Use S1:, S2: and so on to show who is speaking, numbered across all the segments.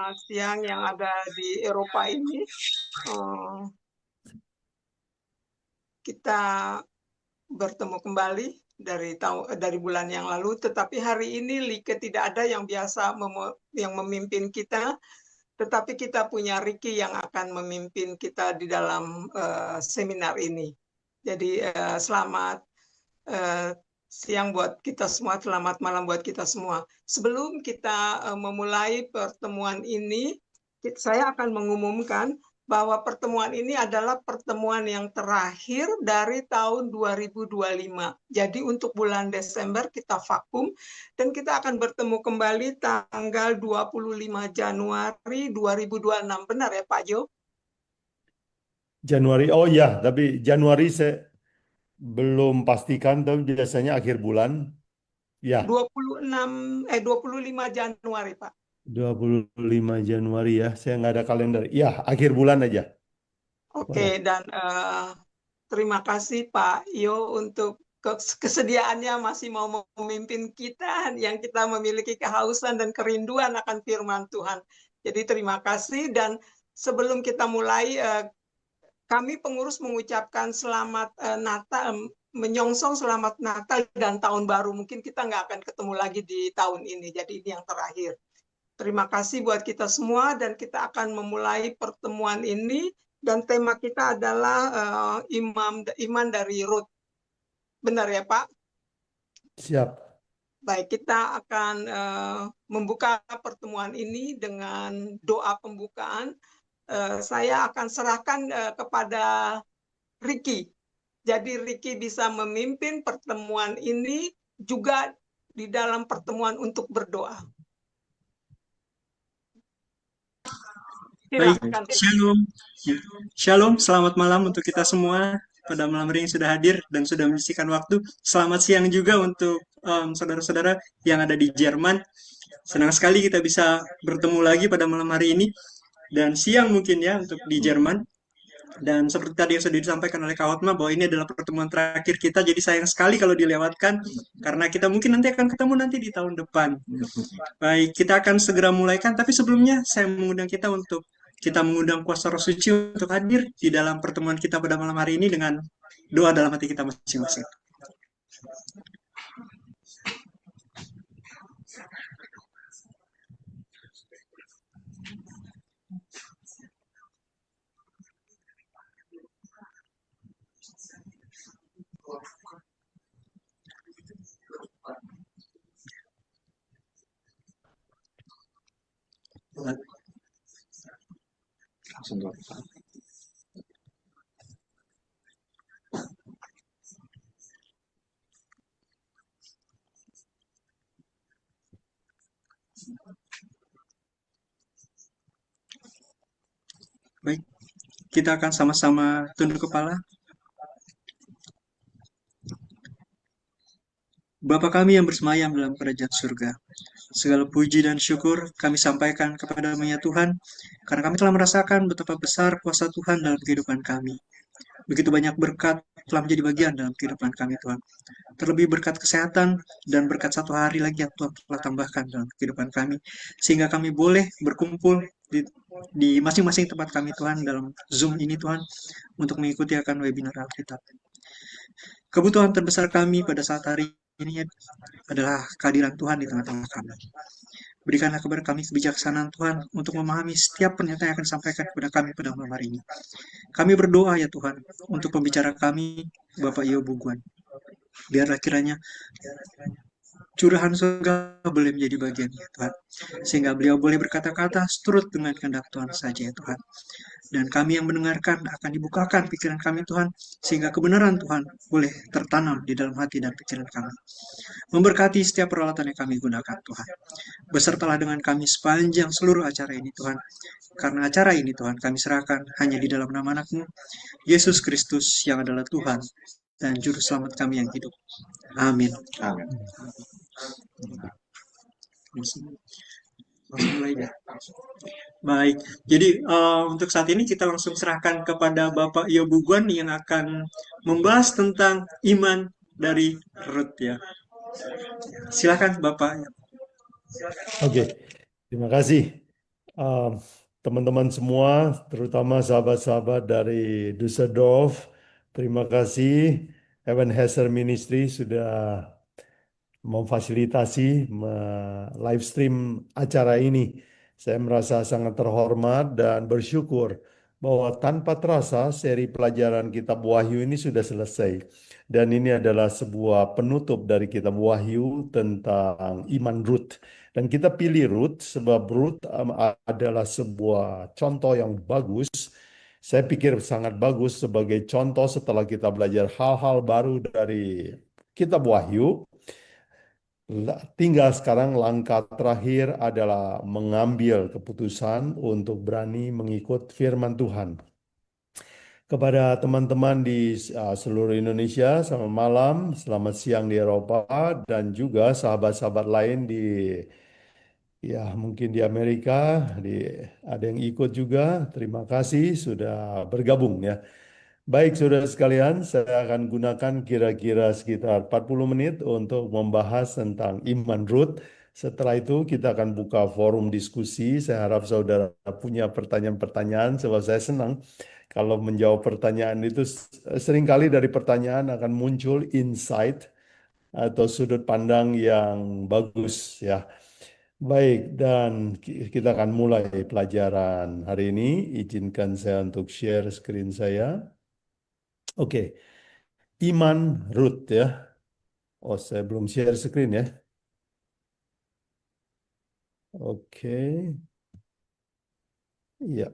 S1: selamat siang yang ada di Eropa ini. Kita bertemu kembali dari bulan yang lalu, tetapi hari ini Like tidak ada yang biasa yang memimpin kita, tetapi kita punya Ricky yang akan memimpin kita di dalam seminar ini. Jadi selamat siang buat kita semua, selamat malam buat kita semua. Sebelum kita memulai pertemuan ini, saya akan mengumumkan bahwa pertemuan ini adalah pertemuan yang terakhir dari tahun 2025. Jadi untuk bulan Desember kita vakum dan kita akan bertemu kembali tanggal 25 Januari 2026. Benar ya Pak Jo?
S2: Januari, oh ya, tapi Januari saya belum pastikan, tapi biasanya akhir bulan. Ya,
S1: 25 Januari Pak.
S2: 25 Januari ya, saya nggak ada kalender. Ya, akhir bulan aja.
S1: Oke, dan terima kasih Pak Yo untuk kesediaannya masih mau memimpin kita yang kita memiliki kehausan dan kerinduan akan firman Tuhan. Jadi terima kasih, dan sebelum kita mulai, kami pengurus mengucapkan selamat Natal, menyongsong selamat Natal dan Tahun Baru. Mungkin kita nggak akan ketemu lagi di tahun ini, jadi ini yang terakhir. Terima kasih buat kita semua, dan kita akan memulai pertemuan ini, dan tema kita adalah iman dari Ruth. Benar ya Pak?
S2: Siap.
S1: Baik, kita akan membuka pertemuan ini dengan doa pembukaan. Saya akan serahkan kepada Ricky. Jadi Ricky bisa memimpin pertemuan ini juga di dalam pertemuan untuk berdoa.
S3: Baik,
S1: Silakan.
S3: Shalom. Shalom, selamat malam untuk kita semua pada malam hari ini sudah hadir dan sudah menyisihkan waktu. Selamat siang juga untuk saudara-saudara yang ada di Jerman. Senang sekali kita bisa bertemu lagi pada malam hari ini dan siang mungkin ya untuk di Jerman. Dan seperti tadi yang sudah disampaikan oleh Kak Hotma bahwa ini adalah pertemuan terakhir kita, jadi sayang sekali kalau dilewatkan karena kita mungkin nanti akan ketemu nanti di tahun depan. Baik, kita akan segera mulaikan, tapi sebelumnya saya mengundang kita mengundang kuasa Roh Suci untuk hadir di dalam pertemuan kita pada malam hari ini dengan doa dalam hati kita masing-masing. Langsung doa. Baik, kita akan sama-sama tunduk kepala. Bapa kami yang bersemayam dalam kerajaan surga, segala puji dan syukur kami sampaikan kepada-Mu ya Tuhan, karena kami telah merasakan betapa besar kuasa Tuhan dalam kehidupan kami. Begitu banyak berkat telah menjadi bagian dalam kehidupan kami Tuhan. Terlebih berkat kesehatan dan berkat satu hari lagi yang Tuhan telah tambahkan dalam kehidupan kami, sehingga kami boleh berkumpul di masing-masing tempat kami Tuhan dalam Zoom ini Tuhan, untuk mengikuti akan webinar Alkitab. Kebutuhan terbesar kami pada saat hari ini adalah kehadiran Tuhan di tengah-tengah kami. Berikanlah kepada kami kebijaksanaan Tuhan untuk memahami setiap pernyataan yang akan disampaikan kepada kami pada malam hari ini. Kami berdoa ya Tuhan untuk pembicara kami, Bapak Iyo Buguan. Biarlah kiranya curahan surga boleh menjadi bagian ya Tuhan, sehingga beliau boleh berkata-kata seturut dengan kehendak Tuhan saja ya Tuhan. Dan kami yang mendengarkan akan dibukakan pikiran kami Tuhan, sehingga kebenaran Tuhan boleh tertanam di dalam hati dan pikiran kami. Memberkati setiap peralatan yang kami gunakan Tuhan. Besertalah dengan kami sepanjang seluruh acara ini Tuhan. Karena acara ini Tuhan kami serahkan hanya di dalam nama Anak-Mu, Yesus Kristus yang adalah Tuhan dan Juru Selamat kami yang hidup. Amin. Amin. Baik, jadi untuk saat ini kita langsung serahkan kepada Bapak Iyo Buguan yang akan membahas tentang iman dari Ruth ya. Silakan Bapak.
S2: Oke, terima kasih. Uh, Teman-teman semua, terutama sahabat-sahabat dari Düsseldorf, terima kasih Ebenezer Ministry sudah memfasilitasi live stream acara ini. Saya merasa sangat terhormat dan bersyukur bahwa tanpa terasa seri pelajaran Kitab Wahyu ini sudah selesai. Dan ini adalah sebuah penutup dari Kitab Wahyu tentang iman Rut. Dan kita pilih Rut sebab Rut adalah sebuah contoh yang bagus. Saya pikir sangat bagus sebagai contoh setelah kita belajar hal-hal baru dari Kitab Wahyu. Tinggal sekarang langkah terakhir adalah mengambil keputusan untuk berani mengikut firman Tuhan. Kepada teman-teman di seluruh Indonesia, selamat malam, selamat siang di Eropa, dan juga sahabat-sahabat lain di mungkin di Amerika, ada yang ikut juga. Terima kasih sudah bergabung ya. Baik, saudara sekalian, saya akan gunakan kira-kira sekitar 40 menit untuk membahas tentang iman Rut. Setelah itu kita akan buka forum diskusi. Saya harap saudara punya pertanyaan-pertanyaan, sebab saya senang kalau menjawab pertanyaan itu seringkali dari pertanyaan akan muncul insight atau sudut pandang yang bagus ya. Baik, dan kita akan mulai pelajaran hari ini. Izinkan saya untuk share screen saya. Oke, iman Rut ya. Oh, saya belum share screen ya. Oke, iya.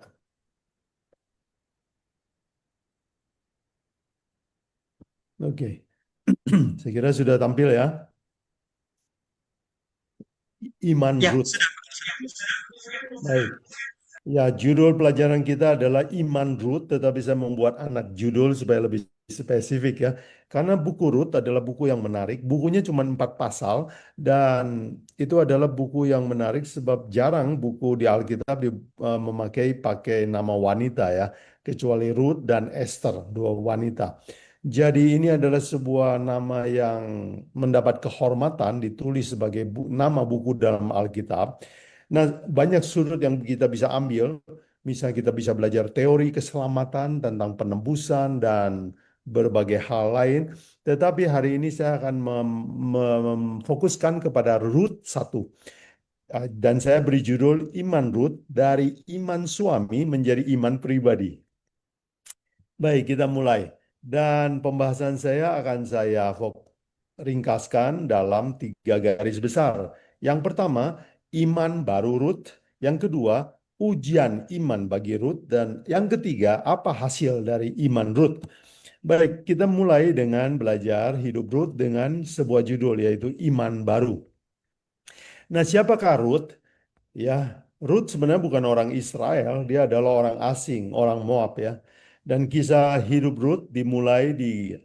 S2: Oke, saya kira sudah tampil ya. Iman
S3: Ya,
S2: Rut.
S3: sudah.
S2: Baik. Ya, judul pelajaran kita adalah Iman Rut, tetapi saya membuat anak judul supaya lebih spesifik ya. Karena buku Rut adalah buku yang menarik. Bukunya cuma 4 pasal dan itu adalah buku yang menarik sebab jarang buku di Alkitab pakai nama wanita ya, kecuali Rut dan Esther, dua wanita. Jadi ini adalah sebuah nama yang mendapat kehormatan ditulis sebagai nama buku dalam Alkitab. Nah, banyak sudut yang kita bisa ambil. Misalnya kita bisa belajar teori keselamatan tentang penebusan dan berbagai hal lain. Tetapi hari ini saya akan memfokuskan kepada Rut 1. Dan saya beri judul Iman Rut dari iman suami menjadi iman pribadi. Baik, kita mulai. Dan pembahasan saya akan saya ringkaskan dalam 3 garis besar. Yang pertama, iman baru Rut. Yang kedua, ujian iman bagi Rut. Dan yang ketiga, apa hasil dari iman Rut. Baik, kita mulai dengan belajar hidup Rut dengan sebuah judul yaitu iman baru. Nah, siapakah Rut? Ya, Rut sebenarnya bukan orang Israel, dia adalah orang asing, orang Moab ya. Dan kisah hidup Rut dimulai di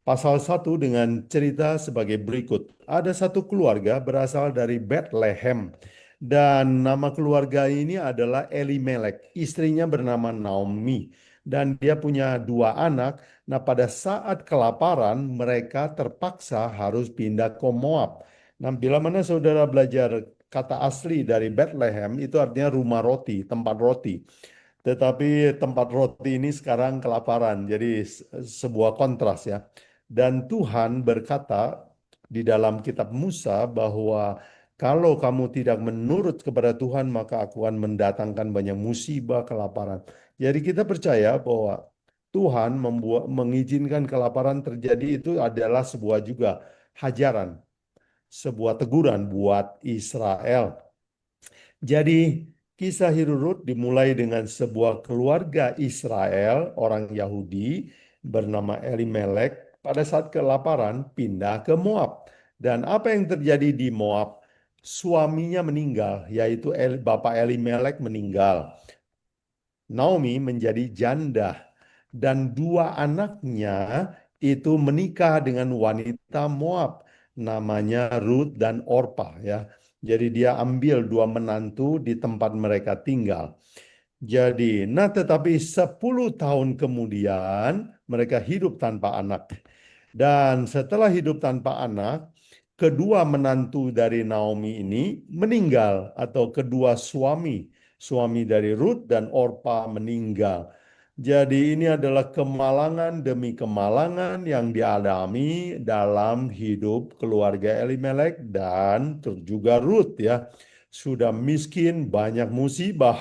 S2: pasal 1 dengan cerita sebagai berikut. Ada satu keluarga berasal dari Bethlehem dan nama keluarga ini adalah Elimelek. Istrinya bernama Naomi dan dia punya 2 anak. Nah, pada saat kelaparan mereka terpaksa harus pindah ke Moab. Nah, bila mana saudara belajar kata asli dari Bethlehem itu artinya rumah roti, tempat roti. Tetapi tempat roti ini sekarang kelaparan, jadi sebuah kontras ya. Dan Tuhan berkata di dalam kitab Musa bahwa kalau kamu tidak menurut kepada Tuhan maka aku akan mendatangkan banyak musibah kelaparan. Jadi kita percaya bahwa Tuhan mengizinkan kelaparan terjadi itu adalah sebuah juga hajaran, sebuah teguran buat Israel. Jadi kisah hidup Rut dimulai dengan sebuah keluarga Israel, orang Yahudi bernama Elimelek pada saat kelaparan pindah ke Moab. Dan apa yang terjadi di Moab? Suaminya meninggal, yaitu Bapak Elimelek meninggal. Naomi menjadi janda dan 2 anaknya itu menikah dengan wanita Moab namanya Rut dan Orpa ya. Jadi dia ambil 2 menantu di tempat mereka tinggal. Jadi, tetapi 10 tahun kemudian mereka hidup tanpa anak. Dan setelah hidup tanpa anak, kedua menantu dari Naomi ini meninggal atau kedua suami suami dari Rut, dan Orpa meninggal. Jadi ini adalah kemalangan demi kemalangan yang dialami dalam hidup keluarga Elimelek dan juga Rut ya. Sudah miskin, banyak musibah.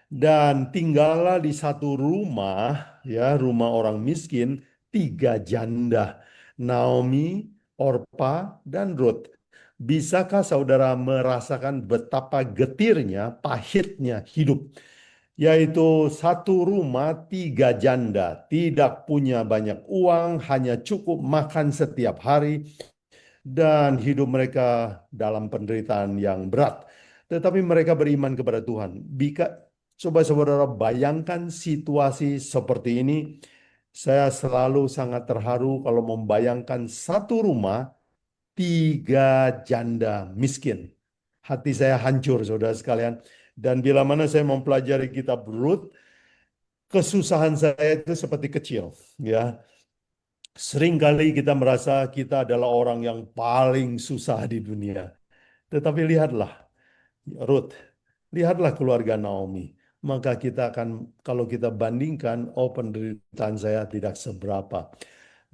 S2: Dan tinggallah di satu rumah, ya, rumah orang miskin, 3 janda, Naomi, Orpa, dan Rut. Bisakah saudara merasakan betapa getirnya, pahitnya hidup? Yaitu satu rumah 3 janda, tidak punya banyak uang, hanya cukup makan setiap hari, dan hidup mereka dalam penderitaan yang berat. Tetapi mereka beriman kepada Tuhan. Coba saudara bayangkan situasi seperti ini. Saya selalu sangat terharu kalau membayangkan satu rumah 3 janda miskin. Hati saya hancur, saudara sekalian. Dan bila mana saya mempelajari kitab Rut, kesusahan saya itu seperti kecil, ya. Seringkali kita merasa kita adalah orang yang paling susah di dunia. Tetapi lihatlah Ruth, lihatlah keluarga Naomi. Maka kita akan, kalau kita bandingkan, oh penderitaan saya tidak seberapa.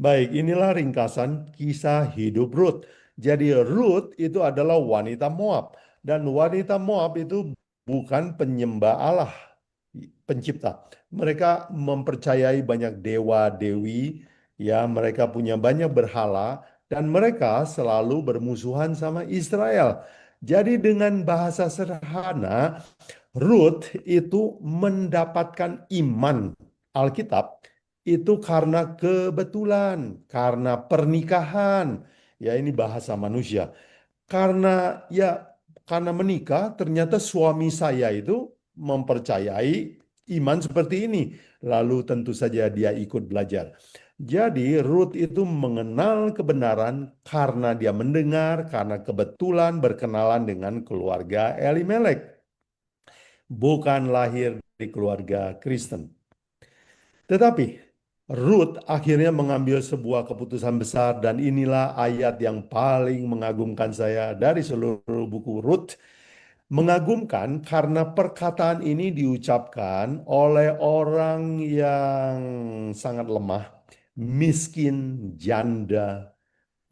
S2: Baik, inilah ringkasan kisah hidup Ruth. Jadi Ruth itu adalah wanita Moab. Dan wanita Moab itu bukan penyembah Allah, pencipta. Mereka mempercayai banyak dewa-dewi, ya, mereka punya banyak berhala, dan mereka selalu bermusuhan sama Israel. Jadi dengan bahasa sederhana, Ruth itu mendapatkan iman Alkitab itu karena kebetulan, karena pernikahan. Ya, ini bahasa manusia. Karena menikah, ternyata suami saya itu mempercayai iman seperti ini. Lalu tentu saja dia ikut belajar. Jadi Ruth itu mengenal kebenaran karena dia mendengar, karena kebetulan berkenalan dengan keluarga Elimelek. Bukan lahir di keluarga Kristen. Tetapi Ruth akhirnya mengambil sebuah keputusan besar, dan inilah ayat yang paling mengagumkan saya dari seluruh buku Ruth. Mengagumkan karena perkataan ini diucapkan oleh orang yang sangat lemah, miskin, janda,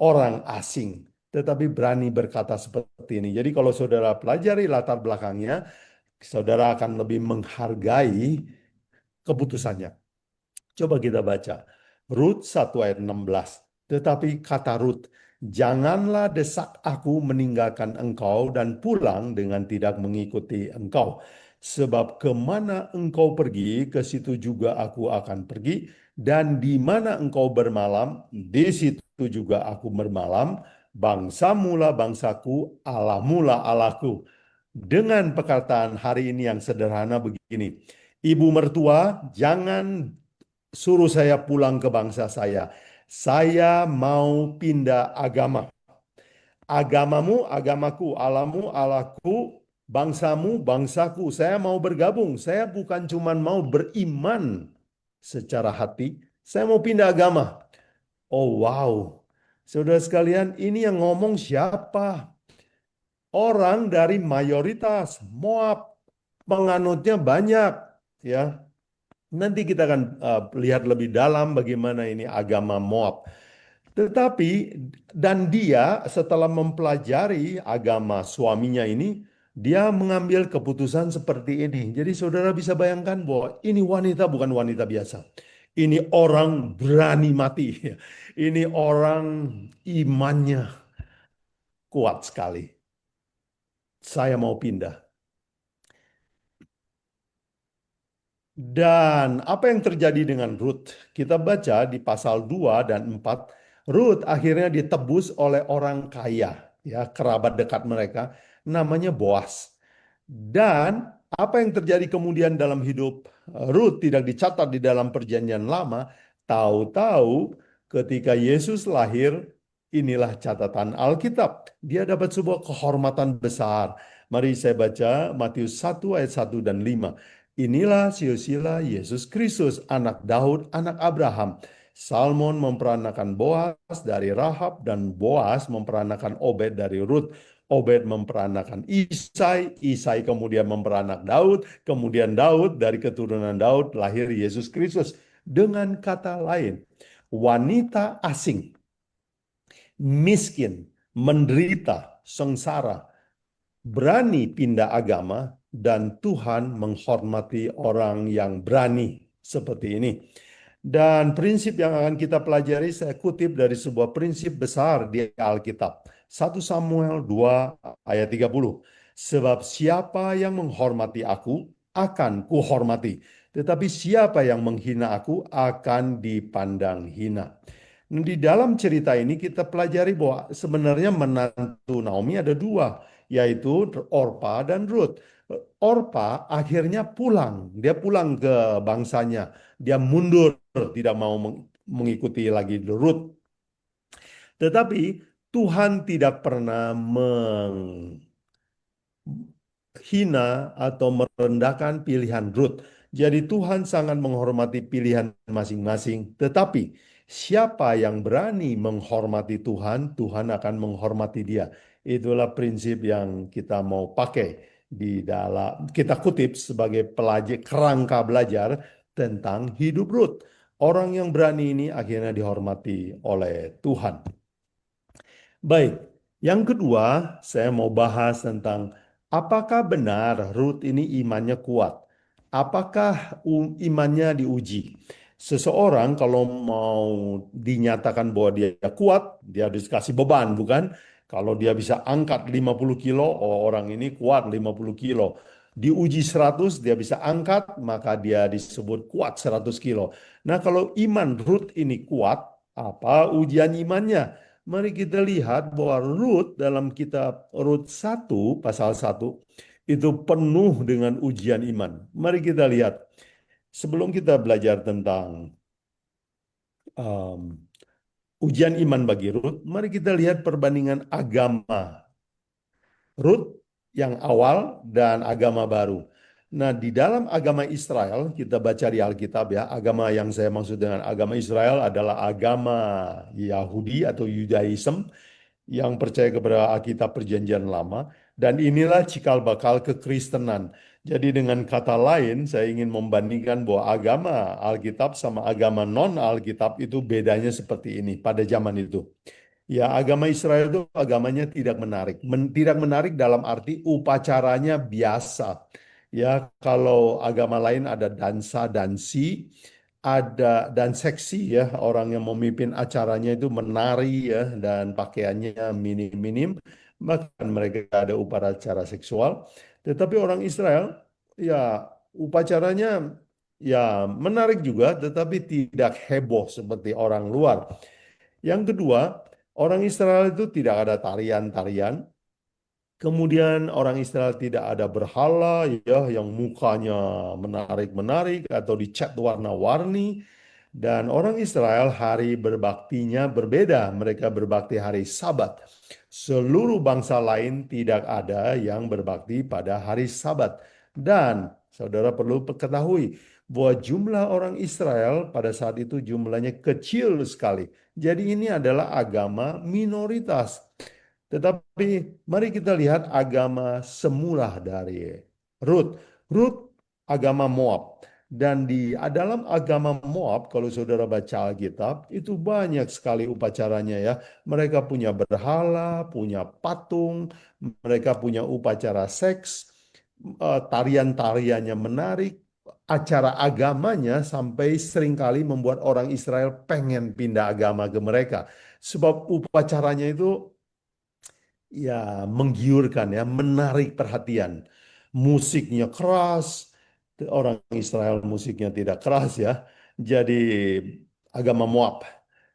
S2: orang asing, tetapi berani berkata seperti ini. Jadi kalau saudara pelajari latar belakangnya, saudara akan lebih menghargai keputusannya. Coba kita baca. Rut 1 ayat 16. Tetapi kata Rut, janganlah desak aku meninggalkan engkau dan pulang dengan tidak mengikuti engkau. Sebab kemana engkau pergi, ke situ juga aku akan pergi. Dan di mana engkau bermalam, di situ juga aku bermalam. Bangsamu lah bangsaku, Allahmu lah Allahku. Dengan perkataan hari ini yang sederhana begini. Ibu mertua, jangan suruh saya pulang ke bangsa saya. Saya mau pindah agama. Agamamu, agamaku, Allahmu, Allahku, bangsamu, bangsaku. Saya mau bergabung. Saya bukan cuma mau beriman secara hati. Saya mau pindah agama. Oh wow. Saudara sekalian, ini yang ngomong siapa? Orang dari mayoritas Moab. Penganutnya banyak. Ya. Nanti kita akan lihat lebih dalam bagaimana ini agama Moab. Tetapi, dan dia setelah mempelajari agama suaminya ini, dia mengambil keputusan seperti ini. Jadi saudara bisa bayangkan bahwa ini wanita bukan wanita biasa. Ini orang berani mati. Ini orang imannya kuat sekali. Saya mau pindah. Dan apa yang terjadi dengan Ruth? Kita baca di pasal 2 dan 4, Ruth akhirnya ditebus oleh orang kaya, ya, kerabat dekat mereka, namanya Boas. Dan apa yang terjadi kemudian dalam hidup Ruth tidak dicatat di dalam perjanjian lama. Tahu-tahu ketika Yesus lahir, inilah catatan Alkitab. Dia dapat sebuah kehormatan besar. Mari saya baca Matius 1 ayat 1 dan 5. Inilah silsilah Yesus Kristus, anak Daud, anak Abraham. Salmon memperanakan Boas dari Rahab, dan Boas memperanakan Obed dari Rut. Obed memperanakan Isai, Isai kemudian memperanak Daud, kemudian Daud dari keturunan Daud lahir Yesus Kristus. Dengan kata lain, wanita asing, miskin, menderita, sengsara, berani pindah agama, dan Tuhan menghormati orang yang berani seperti ini. Dan prinsip yang akan kita pelajari saya kutip dari sebuah prinsip besar di Alkitab. 1 Samuel 2 ayat 30. Sebab siapa yang menghormati aku akan kuhormati, tetapi siapa yang menghina aku akan dipandang hina. Di dalam cerita ini kita pelajari bahwa sebenarnya menantu Naomi ada dua, yaitu Orpa dan Ruth. Orpa akhirnya pulang, dia pulang ke bangsanya, dia mundur, tidak mau mengikuti lagi Ruth. Tetapi Tuhan tidak pernah menghina atau merendahkan pilihan Ruth. Jadi Tuhan sangat menghormati pilihan masing-masing. Tetapi siapa yang berani menghormati Tuhan, Tuhan akan menghormati dia. Itulah prinsip yang kita mau pakai di dalam, kita kutip sebagai kerangka belajar tentang hidup Ruth. Orang yang berani ini akhirnya dihormati oleh Tuhan. Baik, yang kedua saya mau bahas tentang apakah benar Ruth ini imannya kuat? Apakah imannya diuji? Seseorang kalau mau dinyatakan bahwa dia kuat, dia harus kasih beban, bukan? Kalau dia bisa angkat 50 kilo, oh orang ini kuat 50 kilo. Diuji 100, dia bisa angkat, maka dia disebut kuat 100 kilo. Nah, kalau iman Ruth ini kuat, apa ujian imannya? Mari kita lihat bahwa Rut dalam kitab Rut 1 pasal 1 itu penuh dengan ujian iman. Mari kita lihat. Sebelum kita belajar tentang ujian iman bagi Rut, mari kita lihat perbandingan agama Rut yang awal dan agama baru. Nah, di dalam agama Israel, kita baca di Alkitab ya, agama yang saya maksud dengan agama Israel adalah agama Yahudi atau Yudaism yang percaya kepada Alkitab Perjanjian Lama, dan inilah cikal bakal kekristenan. Jadi dengan kata lain, saya ingin membandingkan bahwa agama Alkitab sama agama non-Alkitab itu bedanya seperti ini pada zaman itu. Ya, agama Israel itu agamanya tidak menarik. Tidak menarik dalam arti upacaranya biasa. Ya, kalau agama lain ada dansa, dansi, ada dan seksi ya, orang yang memimpin acaranya itu menari ya dan pakaiannya minim-minim, bahkan mereka ada upacara seksual. Tetapi orang Israel ya upacaranya ya menarik juga, tetapi tidak heboh seperti orang luar. Yang kedua, orang Israel itu tidak ada tarian-tarian. Kemudian orang Israel tidak ada berhala ya yang mukanya menarik-menarik atau dicat warna-warni. Dan orang Israel hari berbaktinya berbeda. Mereka berbakti hari Sabat. Seluruh bangsa lain tidak ada yang berbakti pada hari Sabat. Dan saudara perlu ketahui bahwa jumlah orang Israel pada saat itu jumlahnya kecil sekali. Jadi ini adalah agama minoritas. Tetapi mari kita lihat agama semula dari Rut. Rut agama Moab. Dan di dalam agama Moab, kalau saudara baca Alkitab, itu banyak sekali upacaranya ya. Mereka punya berhala, punya patung, mereka punya upacara seks, tarian-tariannya menarik, acara agamanya sampai seringkali membuat orang Israel pengen pindah agama ke mereka. Sebab upacaranya itu ya menggiurkan ya, menarik perhatian. Musiknya keras, orang Israel musiknya tidak keras ya. Jadi agama Moab.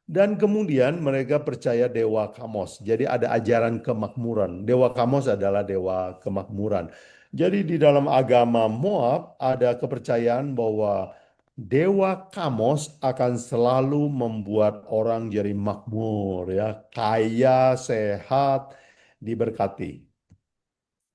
S2: Dan kemudian mereka percaya dewa Kamos. Jadi ada ajaran kemakmuran. Dewa Kamos adalah dewa kemakmuran. Jadi di dalam agama Moab ada kepercayaan bahwa dewa Kamos akan selalu membuat orang jadi makmur ya, kaya, sehat, diberkati.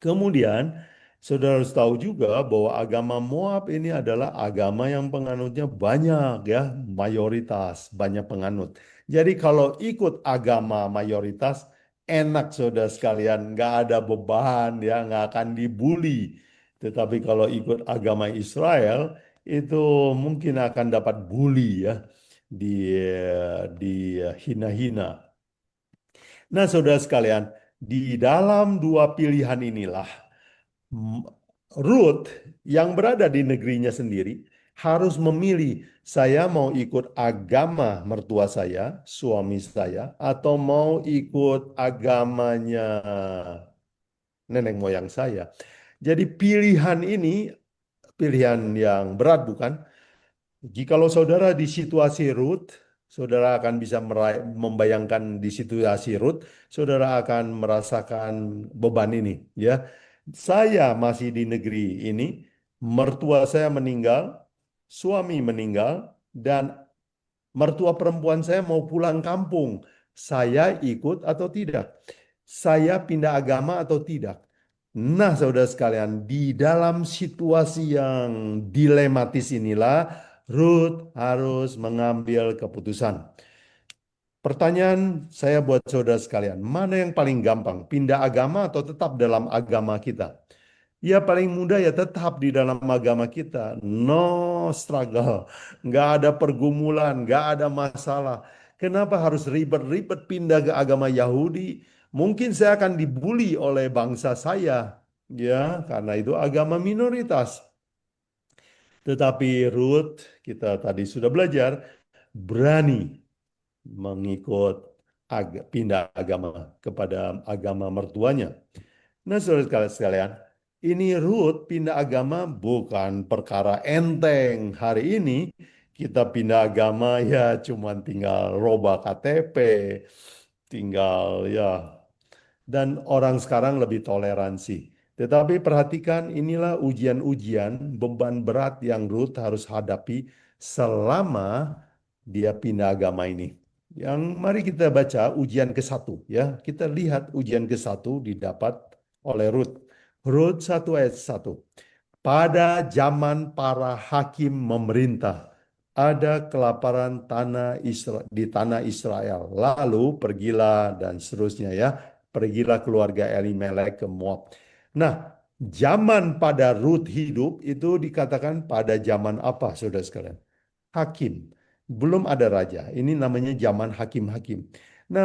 S2: Kemudian, saudara harus tahu juga bahwa agama Moab ini adalah agama yang penganutnya banyak ya, mayoritas, banyak penganut. Jadi kalau ikut agama mayoritas, enak saudara sekalian, nggak ada beban ya, nggak akan dibully. Tetapi kalau ikut agama Israel itu mungkin akan dapat bully ya, dihina-hina. Nah, saudara sekalian, di dalam dua pilihan inilah Ruth yang berada di negerinya sendiri harus memilih, saya mau ikut agama mertua saya, suami saya, atau mau ikut agamanya nenek moyang saya. Jadi pilihan ini pilihan yang berat, bukan? Jikalau saudara di situasi Ruth, saudara akan bisa membayangkan di situasi Ruth, saudara akan merasakan beban ini, ya. Saya masih di negeri ini, mertua saya meninggal, suami meninggal, dan mertua perempuan saya mau pulang kampung. Saya ikut atau tidak? Saya pindah agama atau tidak? Nah, saudara sekalian, di dalam situasi yang dilematis inilah Ruth harus mengambil keputusan. Pertanyaan saya buat saudara sekalian, mana yang paling gampang? Pindah agama atau tetap dalam agama kita? Ya paling mudah ya tetap di dalam agama kita. No struggle. Nggak ada pergumulan, nggak ada masalah. Kenapa harus ribet-ribet pindah ke agama Yahudi? Mungkin saya akan dibully oleh bangsa saya. Ya, karena itu agama minoritas. Tetapi Ruth, kita tadi sudah belajar, berani mengikut pindah agama kepada agama mertuanya. Nah, saudara sekalian, ini Ruth pindah agama bukan perkara enteng. Hari ini kita pindah agama ya cuman tinggal robah KTP, tinggal ya. Dan orang sekarang lebih toleransi. Tetapi perhatikan inilah ujian-ujian, beban berat yang Ruth harus hadapi selama dia pindah agama ini. Yang mari kita baca ujian ke-1 ya. Kita lihat ujian ke-1 didapat oleh Ruth. Ruth 1 ayat 1. Pada zaman para hakim memerintah, ada kelaparan di tanah Israel. Lalu pergilah dan seterusnya ya. Pergilah keluarga Elimelek ke Moab. Nah, zaman pada Ruth hidup itu dikatakan pada zaman apa, saudara sekalian? Hakim. Belum ada raja. Ini namanya zaman hakim-hakim. Nah,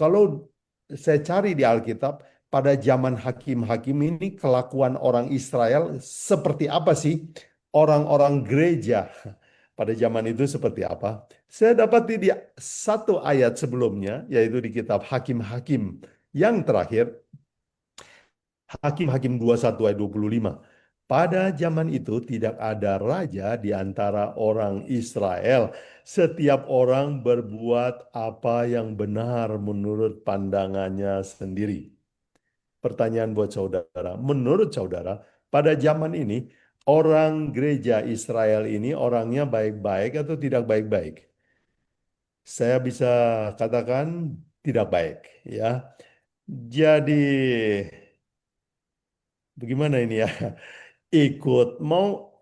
S2: kalau saya cari di Alkitab, pada zaman hakim-hakim ini kelakuan orang Israel seperti apa sih? Orang-orang gereja pada zaman itu seperti apa? Saya dapati di satu ayat sebelumnya, yaitu di kitab Hakim-Hakim yang terakhir, Hakim-Hakim 21 ayat 25. Pada zaman itu tidak ada raja di antara orang Israel. Setiap orang berbuat apa yang benar menurut pandangannya sendiri. Pertanyaan buat saudara, menurut saudara, pada zaman ini orang gereja Israel ini orangnya baik-baik atau tidak baik-baik? Saya bisa katakan tidak baik, ya. Jadi bagaimana ini ya? Mau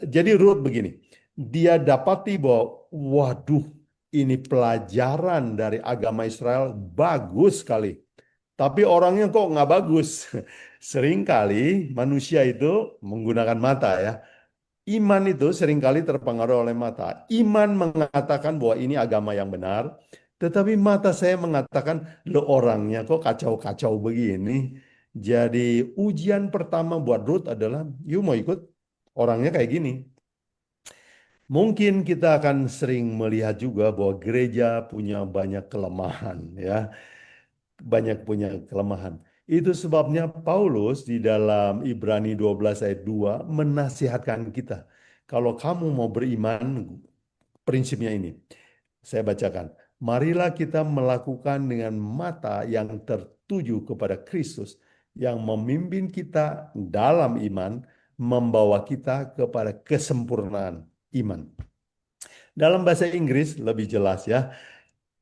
S2: jadi Ruth begini. Dia dapati bahwa waduh, ini pelajaran dari agama Israel bagus sekali. Tapi orangnya kok nggak bagus. Seringkali manusia itu menggunakan mata ya. Iman itu seringkali terpengaruh oleh mata. Iman mengatakan bahwa ini agama yang benar, tetapi mata saya mengatakan, lo orangnya kok kacau-kacau begini. Jadi ujian pertama buat Ruth adalah, you mau ikut orangnya kayak gini. Mungkin kita akan sering melihat juga bahwa gereja punya banyak kelemahan ya, banyak punya kelemahan. Itu sebabnya Paulus di dalam Ibrani 12 ayat 2 menasihatkan kita. Kalau kamu mau beriman, prinsipnya ini. Saya bacakan. Marilah kita melakukan dengan mata yang tertuju kepada Kristus yang memimpin kita dalam iman, membawa kita kepada kesempurnaan iman. Dalam bahasa Inggris lebih jelas ya.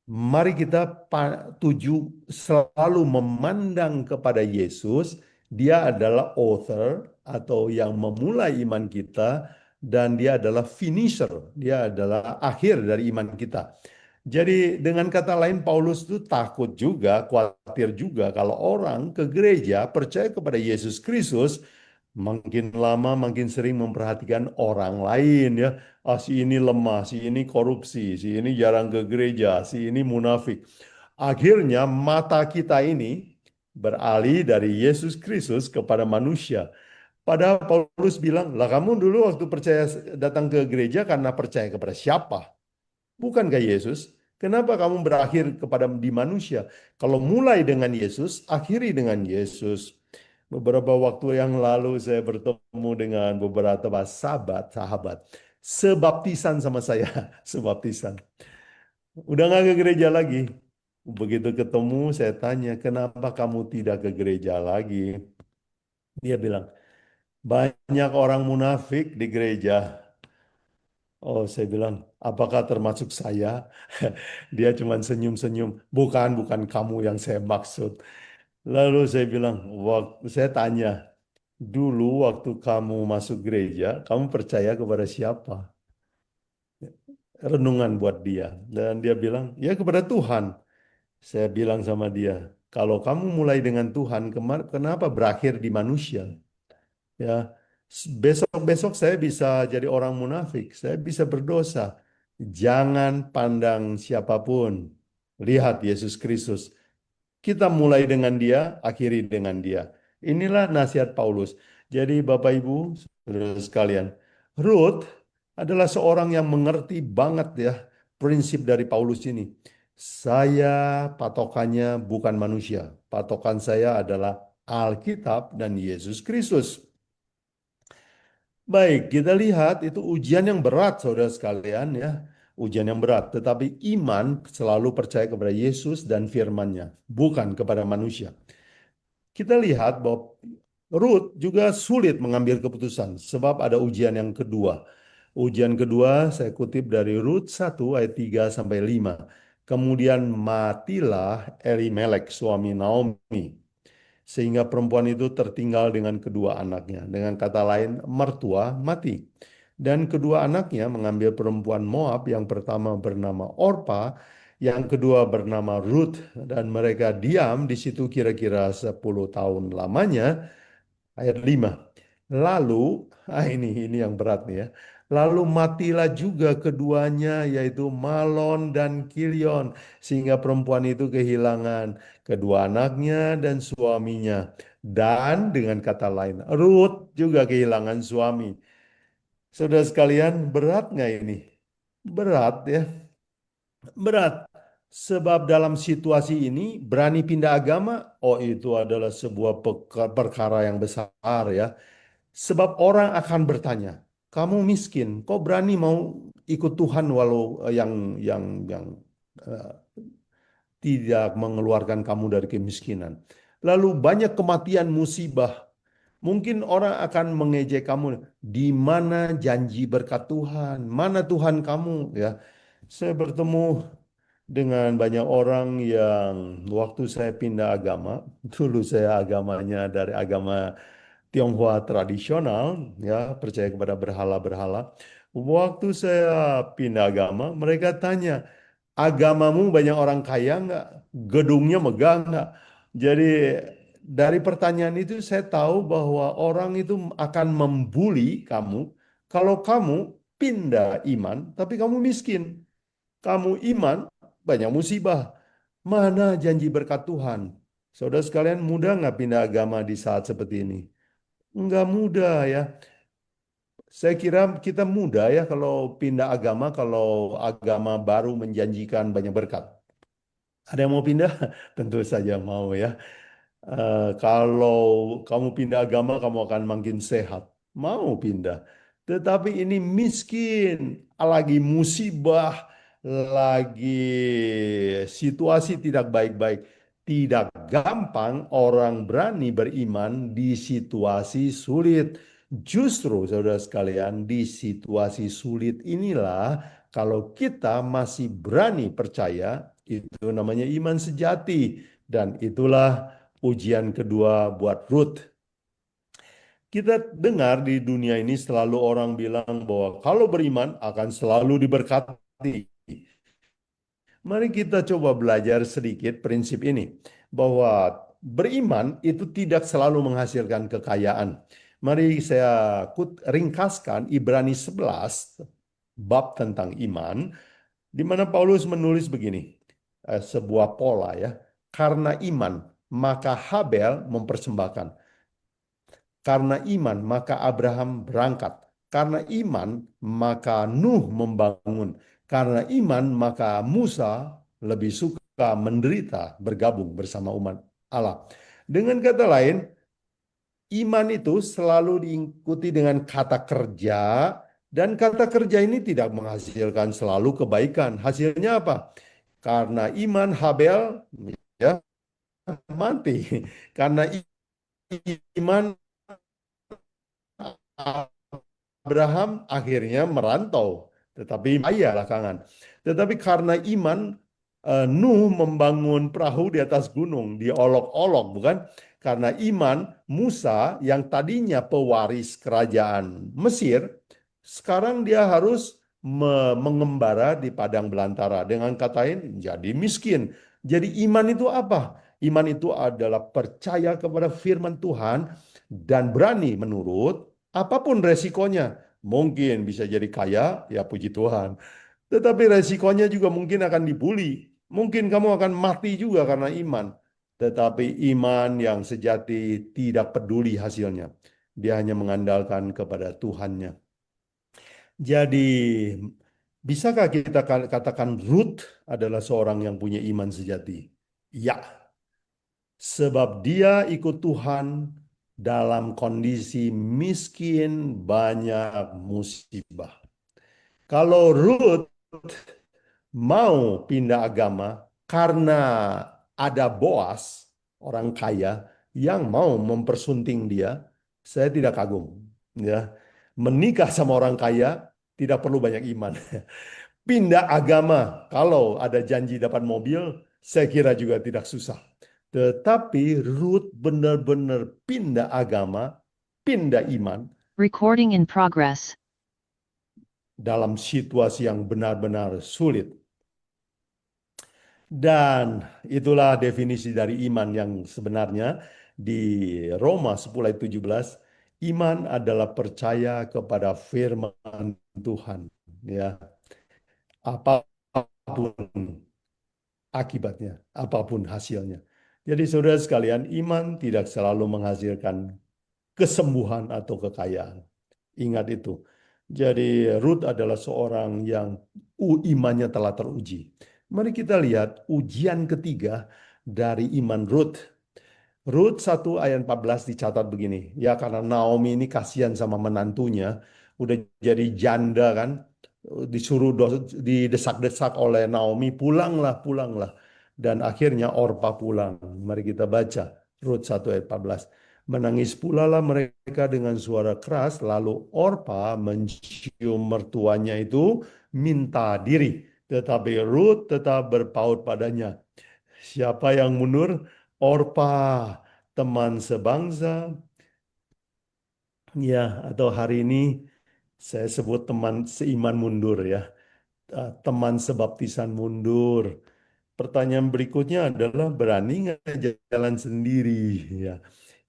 S2: Mari kita tuju selalu memandang kepada Yesus. Dia adalah author atau yang memulai iman kita dan dia adalah finisher. Dia adalah akhir dari iman kita. Jadi dengan kata lain Paulus itu takut juga, khawatir juga kalau orang ke gereja percaya kepada Yesus Kristus makin lama makin sering memperhatikan orang lain ya. Ah, si ini lemah, si ini korupsi, si ini jarang ke gereja, si ini munafik. Akhirnya mata kita ini beralih dari Yesus Kristus kepada manusia. Padahal Paulus bilang, lah kamu dulu waktu percaya datang ke gereja karena percaya kepada siapa? Bukankah Yesus? Kenapa kamu berakhir kepada di manusia? Kalau mulai dengan Yesus, akhiri dengan Yesus. Beberapa waktu yang lalu saya bertemu dengan beberapa sahabat sebaptisan sama saya, sebaptisan. Udah nggak ke gereja lagi. Begitu ketemu, saya tanya, kenapa kamu tidak ke gereja lagi? Dia bilang, banyak orang munafik di gereja. Oh, saya bilang, apakah termasuk saya? Dia cuma senyum-senyum. Bukan, bukan kamu yang saya maksud. Lalu saya bilang, saya tanya, dulu waktu kamu masuk gereja, kamu percaya kepada siapa? Renungan buat dia. Dan dia bilang, ya kepada Tuhan. Saya bilang sama dia, kalau kamu mulai dengan Tuhan, kenapa berakhir di manusia? Ya, besok-besok saya bisa jadi orang munafik, saya bisa berdosa. Jangan pandang siapapun, lihat Yesus Kristus. Kita mulai dengan dia, akhiri dengan dia. Inilah nasihat Paulus. Jadi Bapak Ibu, saudara sekalian, Ruth adalah seorang yang mengerti banget ya prinsip dari Paulus ini. Saya patokannya bukan manusia. Patokan saya adalah Alkitab dan Yesus Kristus. Baik, kita lihat itu ujian yang berat, saudara sekalian ya. Ujian yang berat, tetapi iman selalu percaya kepada Yesus dan firman-Nya, bukan kepada manusia. Kita lihat bahwa Ruth juga sulit mengambil keputusan sebab ada ujian yang kedua. Ujian kedua saya kutip dari Rut 1 ayat 3 sampai 5. Kemudian matilah Elimelek suami Naomi sehingga perempuan itu tertinggal dengan kedua anaknya. Dengan kata lain, mertua mati. Dan kedua anaknya mengambil perempuan Moab, yang pertama bernama Orpa, yang kedua bernama Ruth, dan mereka diam di situ kira-kira 10 tahun lamanya. Ayat 5. Lalu, ini yang berat nih ya. Lalu matilah juga keduanya, yaitu Malon dan Kilion, sehingga perempuan itu kehilangan kedua anaknya dan suaminya. Dan dengan kata lain, Ruth juga kehilangan suami. Saudara sekalian, berat nggak ini? Berat ya, berat. Sebab dalam situasi ini berani pindah agama, oh itu adalah sebuah perkara yang besar ya. Sebab orang akan bertanya, kamu miskin, kok berani mau ikut Tuhan walau yang eh, tidak mengeluarkan kamu dari kemiskinan. Lalu banyak kematian musibah. Mungkin orang akan mengejek kamu. Di mana janji berkat Tuhan? Mana Tuhan kamu? Ya, saya bertemu dengan banyak orang yang waktu saya pindah agama, dulu saya agamanya dari agama Tionghoa tradisional, ya percaya kepada berhala-berhala. Waktu saya pindah agama, mereka tanya, agamamu banyak orang kaya nggak? Gedungnya megah nggak? Jadi dari pertanyaan itu saya tahu bahwa orang itu akan membuli kamu kalau kamu pindah iman, tapi kamu miskin. Kamu iman, banyak musibah. Mana janji berkat Tuhan? Saudara sekalian, mudah nggak pindah agama di saat seperti ini? Enggak mudah ya. Saya kira kita mudah ya kalau pindah agama, kalau agama baru menjanjikan banyak berkat. Ada yang mau pindah? Tentu saja mau ya. Kalau kamu pindah agama, kamu akan makin sehat. Mau pindah. Tetapi ini miskin, lagi musibah, lagi situasi tidak baik-baik. Tidak gampang orang berani beriman di situasi sulit. Justru, saudara sekalian, di situasi sulit inilah kalau kita masih berani percaya, itu namanya iman sejati. Dan itulah ujian kedua buat Ruth. Kita dengar di dunia ini selalu orang bilang bahwa kalau beriman akan selalu diberkati. Mari kita coba belajar sedikit prinsip ini, bahwa beriman itu tidak selalu menghasilkan kekayaan. Mari saya ringkaskan Ibrani 11 bab tentang iman, di mana Paulus menulis begini, sebuah pola ya. Karena iman, maka Habel mempersembahkan. Karena iman, maka Abraham berangkat. Karena iman, maka Nuh membangun. Karena iman, maka Musa lebih suka menderita bergabung bersama umat Allah. Dengan kata lain, iman itu selalu diikuti dengan kata kerja, dan kata kerja ini tidak menghasilkan selalu kebaikan. Hasilnya apa? Karena iman Habel ya mati. Karena iman Abraham akhirnya merantau, tetapi Maya belakangan. Tetapi karena iman, Nuh membangun perahu di atas gunung, di olok-olok, bukan? Karena iman, Musa yang tadinya pewaris kerajaan Mesir, sekarang dia harus mengembara di padang belantara. Dengan kata lain, jadi miskin. Jadi iman itu apa? Iman itu adalah percaya kepada firman Tuhan dan berani menurut apapun resikonya. Mungkin bisa jadi kaya, ya puji Tuhan. Tetapi resikonya juga mungkin akan dibully. Mungkin kamu akan mati juga karena iman. Tetapi iman yang sejati tidak peduli hasilnya. Dia hanya mengandalkan kepada Tuhannya. Jadi, bisakah kita katakan Ruth adalah seorang yang punya iman sejati? Ya, sebab dia ikut Tuhan dalam kondisi miskin, banyak musibah. Kalau Ruth mau pindah agama karena ada Boas, orang kaya, yang mau mempersunting dia, saya tidak kagum. Ya, menikah sama orang kaya tidak perlu banyak iman. Pindah agama, kalau ada janji dapat mobil, saya kira juga tidak susah. Tetapi Ruth benar-benar pindah agama, pindah iman.
S4: Recording in progress.
S2: Dalam situasi yang benar-benar sulit. Dan itulah definisi dari iman yang sebenarnya di Roma 10 ayat 17. Iman adalah percaya kepada firman Tuhan. Ya, apapun akibatnya, apapun hasilnya. Jadi saudara sekalian, iman tidak selalu menghasilkan kesembuhan atau kekayaan. Ingat itu. Jadi Ruth adalah seorang yang imannya telah teruji. Mari kita lihat ujian ketiga dari iman Ruth. Rut 1 ayat 14 dicatat begini. Ya karena Naomi ini kasihan sama menantunya. Udah jadi janda kan. Disuruh didesak-desak oleh Naomi. Pulanglah, pulanglah. Dan akhirnya Orpa pulang. Mari kita baca. Rut 1 ayat 14. Menangis pula lah mereka dengan suara keras. Lalu Orpa mencium mertuanya itu minta diri. Tetapi Rut tetap berpaut padanya. Siapa yang mundur? Orpa, teman sebangsa, ya, atau hari ini saya sebut teman seiman mundur ya, teman sebaptisan mundur. Pertanyaan berikutnya adalah berani nggak jalan sendiri ya.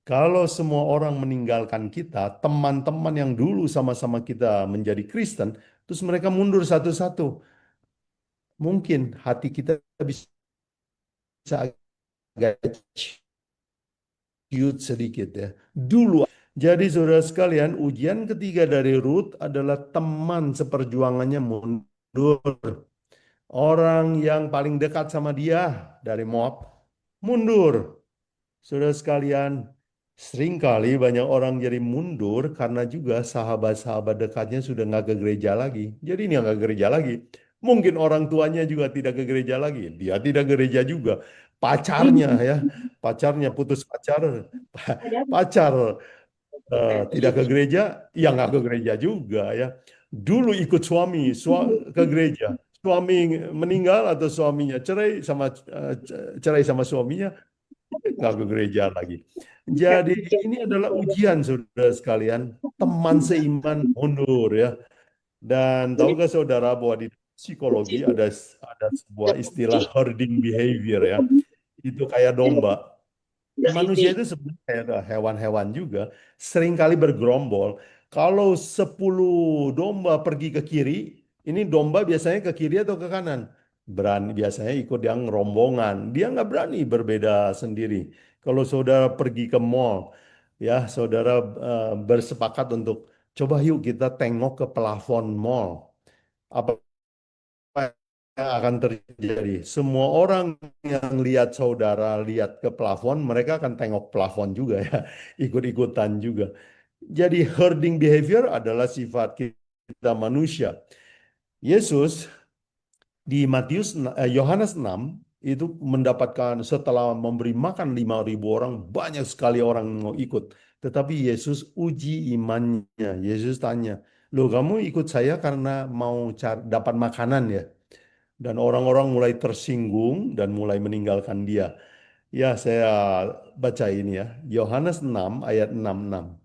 S2: Kalau semua orang meninggalkan kita, teman-teman yang dulu sama-sama kita menjadi Kristen, terus mereka mundur satu-satu, mungkin hati kita bisa agak ciut sedikit ya. Dulu. Jadi saudara sekalian, ujian ketiga dari Ruth adalah teman seperjuangannya mundur. Orang yang paling dekat sama dia dari Moab mundur. Saudara sekalian, seringkali banyak orang jadi mundur karena juga sahabat-sahabat dekatnya sudah nggak ke gereja lagi. Jadi ini nggak ke gereja lagi. Mungkin orang tuanya juga tidak ke gereja lagi. Dia tidak ke gereja juga. Pacarnya ya, pacarnya putus pacar, pacar tidak ke gereja, ya nggak ke gereja juga ya. Dulu ikut suami ke gereja, suami meninggal atau suaminya cerai sama suaminya, nggak ke gereja lagi. Jadi ini adalah ujian saudara sekalian, teman seiman mundur ya. Dan tahukah saudara bahwa di psikologi ada sebuah istilah herding behavior ya. Itu kayak domba. Manusia itu sebenarnya kayak hewan-hewan juga, seringkali bergerombol. Kalau 10 domba pergi ke kiri, ini domba biasanya ke kiri atau ke kanan? Berani, biasanya ikut yang rombongan. Dia nggak berani berbeda sendiri. Kalau saudara pergi ke mall, ya saudara bersepakat untuk coba yuk kita tengok ke plafon mall. Apa yang akan terjadi? Semua orang yang lihat saudara lihat ke plafon, mereka akan tengok plafon juga ya, ikut-ikutan juga. Jadi herding behavior adalah sifat kita manusia. Yesus di Yohanes 6 itu mendapatkan setelah memberi makan 5.000 orang, banyak sekali orang mau ikut. Tetapi Yesus uji imannya. Yesus tanya, "Loh, kamu ikut saya karena mau dapat makanan ya?" Dan orang-orang mulai tersinggung dan mulai meninggalkan dia. Ya, saya baca ini ya. Yohanes 6 ayat 66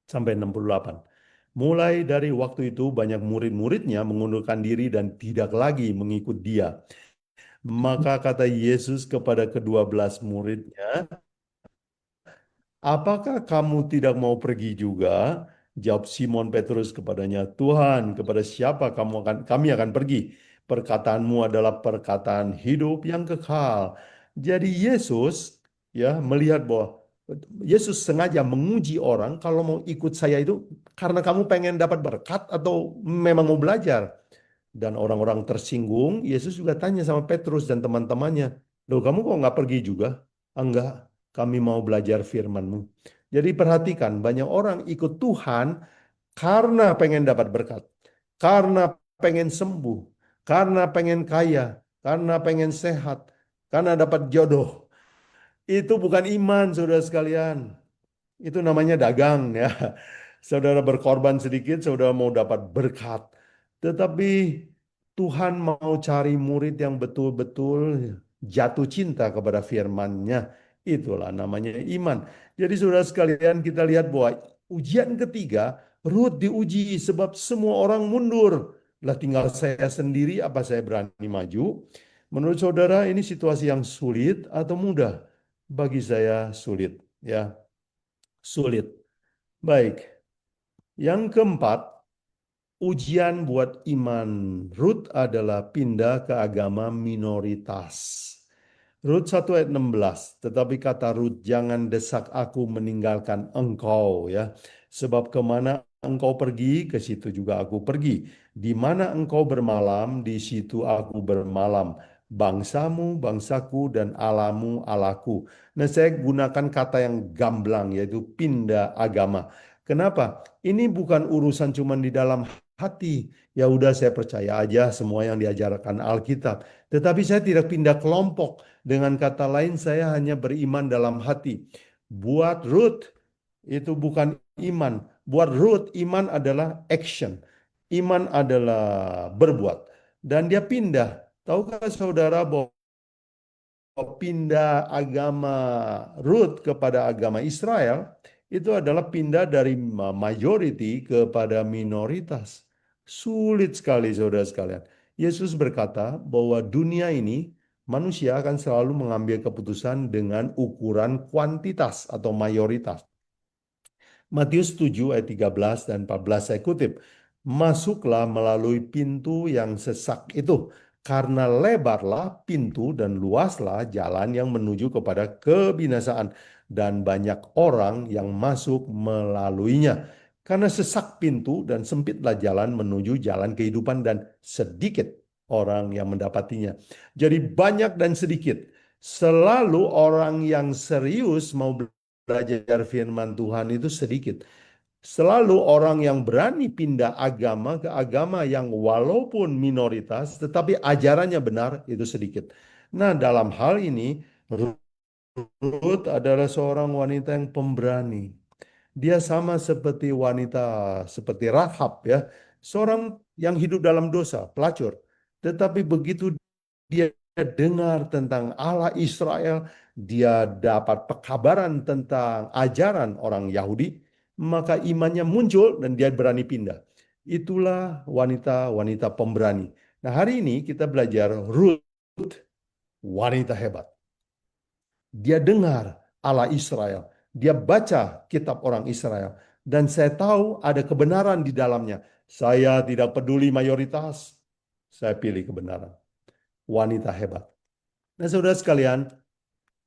S2: sampai 68. Mulai dari waktu itu banyak murid-muridnya mengundurkan diri dan tidak lagi mengikut dia. Maka kata Yesus kepada kedua belas muridnya, "Apakah kamu tidak mau pergi juga?" Jawab Simon Petrus kepadanya, "Tuhan, kepada siapa kami akan pergi? Perkataanmu adalah perkataan hidup yang kekal." Jadi Yesus ya melihat bahwa Yesus sengaja menguji orang kalau mau ikut saya itu karena kamu pengen dapat berkat atau memang mau belajar. Dan orang-orang tersinggung, Yesus juga tanya sama Petrus dan teman-temannya, "Loh, kamu kok nggak pergi juga?" "Enggak, kami mau belajar firman-Mu." Jadi perhatikan, banyak orang ikut Tuhan karena pengen dapat berkat, karena pengen sembuh, karena pengen kaya, karena pengen sehat, karena dapat jodoh. Itu bukan iman, saudara sekalian. Itu namanya dagang ya. Saudara berkorban sedikit, saudara mau dapat berkat. Tetapi Tuhan mau cari murid yang betul-betul jatuh cinta kepada firman-Nya. Itulah namanya iman. Jadi saudara sekalian, kita lihat bahwa ujian ketiga, Rut diuji sebab semua orang mundur. Lah tinggal saya sendiri, apa saya berani maju? Menurut saudara ini situasi yang sulit atau mudah? Bagi saya sulit, ya, sulit. Baik. Yang keempat, ujian buat iman Rut adalah pindah ke agama minoritas. Rut 1 ayat 16, tetapi kata Rut, "Jangan desak aku meninggalkan engkau ya. Sebab kemana engkau pergi, ke situ juga aku pergi. Di mana engkau bermalam, di situ aku bermalam. Bangsamu, bangsaku, dan alamu, alaku." Nah, saya gunakan kata yang gamblang, yaitu pindah agama. Kenapa? Ini bukan urusan cuma di dalam hati. Ya udah saya percaya aja semua yang diajarkan Alkitab. Tetapi saya tidak pindah kelompok. Dengan kata lain, saya hanya beriman dalam hati. Buat Ruth, itu bukan iman. Buat Ruth, iman adalah action. Iman adalah berbuat. Dan dia pindah. Tahukah saudara bahwa pindah agama Ruth kepada agama Israel itu adalah pindah dari majority kepada minoritas. Sulit sekali saudara sekalian. Yesus berkata bahwa dunia ini manusia akan selalu mengambil keputusan dengan ukuran kuantitas atau mayoritas. Matius 7 ayat 13 dan 14 saya kutip. "Masuklah melalui pintu yang sesak itu, karena lebarlah pintu dan luaslah jalan yang menuju kepada kebinasaan, dan banyak orang yang masuk melaluinya. Karena sesak pintu dan sempitlah jalan menuju jalan kehidupan, dan sedikit orang yang mendapatinya." Jadi banyak dan sedikit. Selalu orang yang serius mau belajar firman Tuhan itu sedikit. Selalu orang yang berani pindah agama ke agama yang walaupun minoritas tetapi ajarannya benar itu sedikit. Nah, dalam hal ini Ruth adalah seorang wanita yang pemberani. Dia sama seperti wanita seperti Rahab ya, seorang yang hidup dalam dosa, pelacur. Tetapi begitu dia dengar tentang Allah Israel, dia dapat pekabaran tentang ajaran orang Yahudi, maka imannya muncul dan dia berani pindah. Itulah wanita-wanita pemberani. Nah, hari ini kita belajar Ruth, wanita hebat. Dia dengar Allah Israel. Dia baca kitab orang Israel. Dan saya tahu ada kebenaran di dalamnya. Saya tidak peduli mayoritas. Saya pilih kebenaran. Wanita hebat. Nah, saudara sekalian,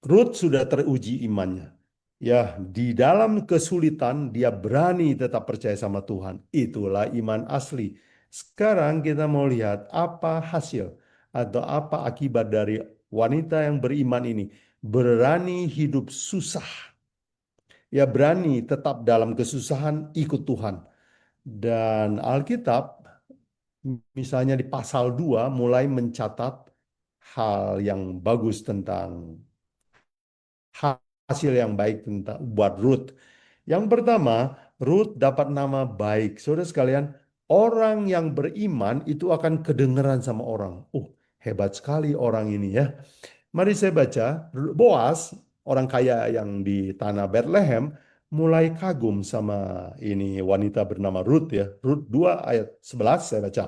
S2: Ruth sudah teruji imannya. Ya, di dalam kesulitan dia berani tetap percaya sama Tuhan. Itulah iman asli. Sekarang kita mau lihat apa hasil atau apa akibat dari wanita yang beriman ini. Berani hidup susah. Ya, berani tetap dalam kesusahan ikut Tuhan. Dan Alkitab misalnya di pasal 2 mulai mencatat hal yang bagus tentang hasil yang baik tentang buat Ruth. Yang pertama, Ruth dapat nama baik. Saudara sekalian, orang yang beriman itu akan kedengeran sama orang. Hebat sekali orang ini ya. Mari saya baca, Boas, orang kaya yang di tanah Bethlehem, mulai kagum sama ini wanita bernama Ruth ya. Ruth 2 ayat 11 saya baca.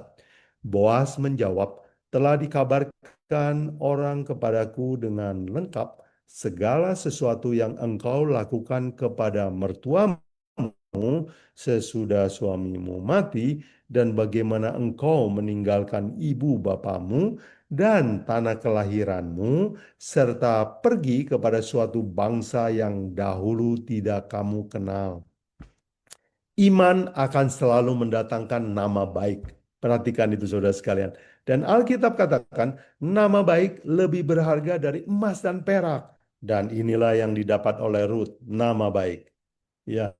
S2: Boas menjawab, telah dikabarkan orang kepadaku dengan lengkap segala sesuatu yang engkau lakukan kepada mertuamu sesudah suamimu mati, dan bagaimana engkau meninggalkan ibu bapamu dan tanah kelahiranmu, serta pergi kepada suatu bangsa yang dahulu tidak kamu kenal. Iman akan selalu mendatangkan nama baik. Perhatikan itu saudara sekalian. Dan Alkitab katakan nama baik lebih berharga dari emas dan perak. Dan inilah yang didapat oleh Ruth, nama baik. Ya,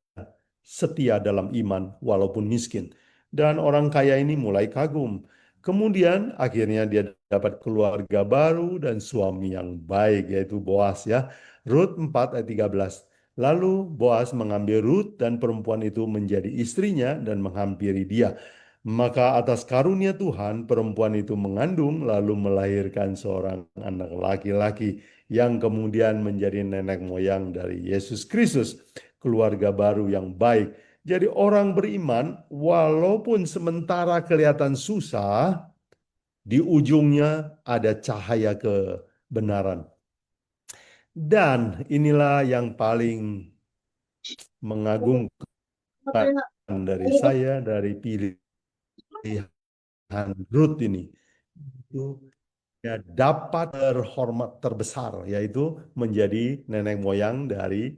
S2: setia dalam iman walaupun miskin. Dan orang kaya ini mulai kagum. Kemudian akhirnya dia dapat keluarga baru dan suami yang baik, yaitu Boas ya. Rut 4 ayat 13. Lalu Boas mengambil Rut dan perempuan itu menjadi istrinya dan menghampiri dia. Maka atas karunia Tuhan perempuan itu mengandung lalu melahirkan seorang anak laki-laki yang kemudian menjadi nenek moyang dari Yesus Kristus. Keluarga baru yang baik. Jadi orang beriman walaupun sementara kelihatan susah, di ujungnya ada cahaya kebenaran. Dan inilah yang paling mengagumkan dari saya, dari pilihan Ruth ini. Itu ya, dapat terhormat terbesar, yaitu menjadi nenek moyang dari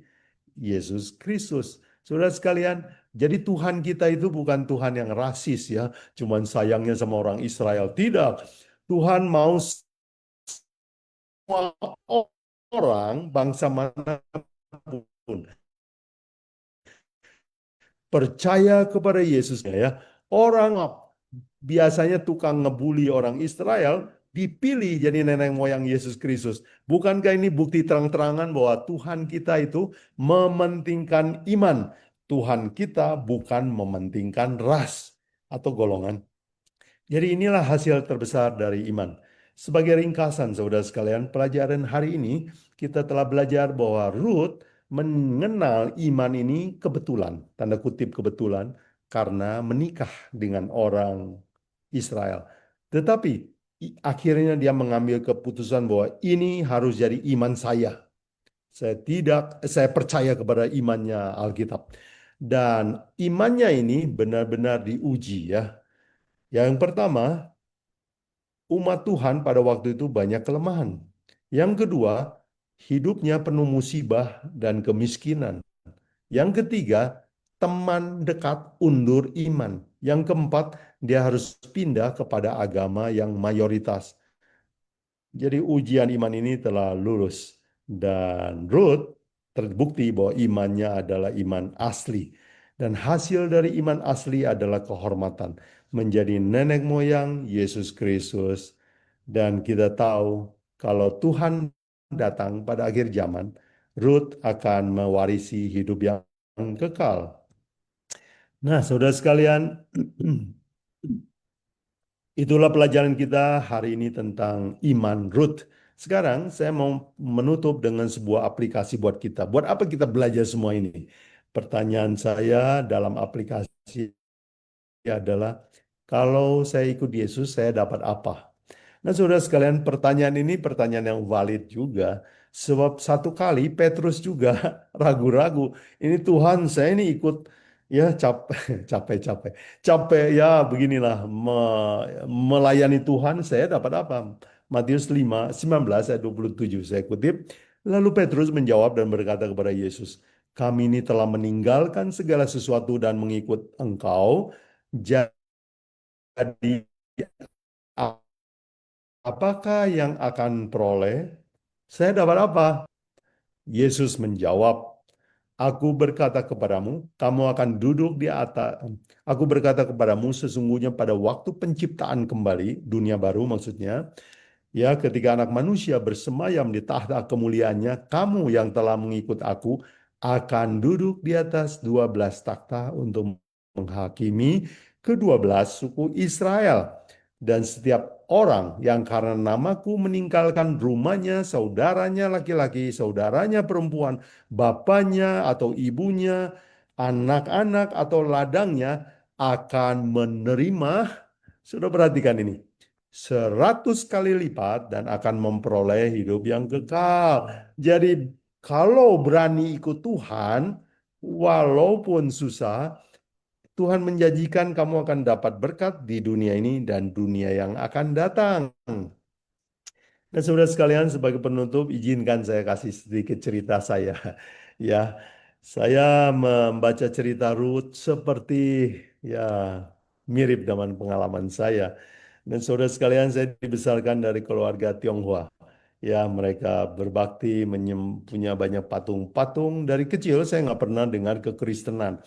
S2: Yesus Kristus. Saudara sekalian, jadi Tuhan kita itu bukan Tuhan yang rasis ya, cuman sayangnya sama orang Israel. Tidak. Tuhan mau semua orang, bangsa manapun, percaya kepada Yesus ya. Orang biasanya tukang ngebully orang Israel dipilih jadi nenek moyang Yesus Kristus. Bukankah ini bukti terang-terangan bahwa Tuhan kita itu mementingkan iman. Tuhan kita bukan mementingkan ras atau golongan. Jadi inilah hasil terbesar dari iman. Sebagai ringkasan saudara sekalian, pelajaran hari ini kita telah belajar bahwa Ruth mengenal iman ini kebetulan, tanda kutip kebetulan, karena menikah dengan orang Israel. Tetapi akhirnya dia mengambil keputusan bahwa ini harus jadi iman saya. Saya percaya kepada imannya Alkitab. Dan imannya ini benar-benar diuji ya. Yang pertama, umat Tuhan pada waktu itu banyak kelemahan. Yang kedua, hidupnya penuh musibah dan kemiskinan. Yang ketiga, teman dekat undur iman. Yang keempat, dia harus pindah kepada agama yang mayoritas. Jadi ujian iman ini telah lulus. Dan Ruth terbukti bahwa imannya adalah iman asli. Dan hasil dari iman asli adalah kehormatan. Menjadi nenek moyang Yesus Kristus. Dan kita tahu kalau Tuhan datang pada akhir zaman, Ruth akan mewarisi hidup yang kekal. Nah, saudara sekalian, itulah pelajaran kita hari ini tentang iman Ruth. Sekarang saya mau menutup dengan sebuah aplikasi buat kita. Buat apa kita belajar semua ini? Pertanyaan saya dalam aplikasi adalah, Kalau saya ikut Yesus, saya dapat apa? Nah, saudara sekalian, pertanyaan ini pertanyaan yang valid juga. Sebab satu kali Petrus juga ragu-ragu. Ini Tuhan, saya ini ikut ya capek, capek-capek. Capek ya beginilah melayani Tuhan, saya dapat apa? Matius 5, 19 ayat 27 saya kutip. Lalu Petrus menjawab dan berkata kepada Yesus, kami ini telah meninggalkan segala sesuatu dan mengikut Engkau. Jadi apakah yang akan peroleh? Saya dapat apa? Yesus menjawab, Aku berkata kepadamu, kamu akan duduk di atas. Aku berkata kepadamu, sesungguhnya pada waktu penciptaan kembali, dunia baru maksudnya, ya ketika anak manusia bersemayam di tahta kemuliaannya, kamu yang telah mengikut aku akan duduk di atas 12 takhta untuk menghakimi ke-12 suku Israel. Dan setiap orang yang karena namaku meninggalkan rumahnya, saudaranya laki-laki, saudaranya perempuan, bapaknya atau ibunya, anak-anak atau ladangnya akan menerima, sudah perhatikan ini, 100 kali lipat dan akan memperoleh hidup yang kekal. Jadi kalau berani ikut Tuhan, walaupun susah, Tuhan menjanjikan kamu akan dapat berkat di dunia ini dan dunia yang akan datang. Nah, saudara sekalian, sebagai penutup, izinkan saya kasih sedikit cerita saya. Ya, saya membaca cerita Ruth seperti ya mirip dengan pengalaman saya. Dan saudara sekalian, saya dibesarkan dari keluarga Tionghoa. Ya, mereka berbakti, punya banyak patung-patung. Dari kecil saya nggak pernah dengar kekristenan.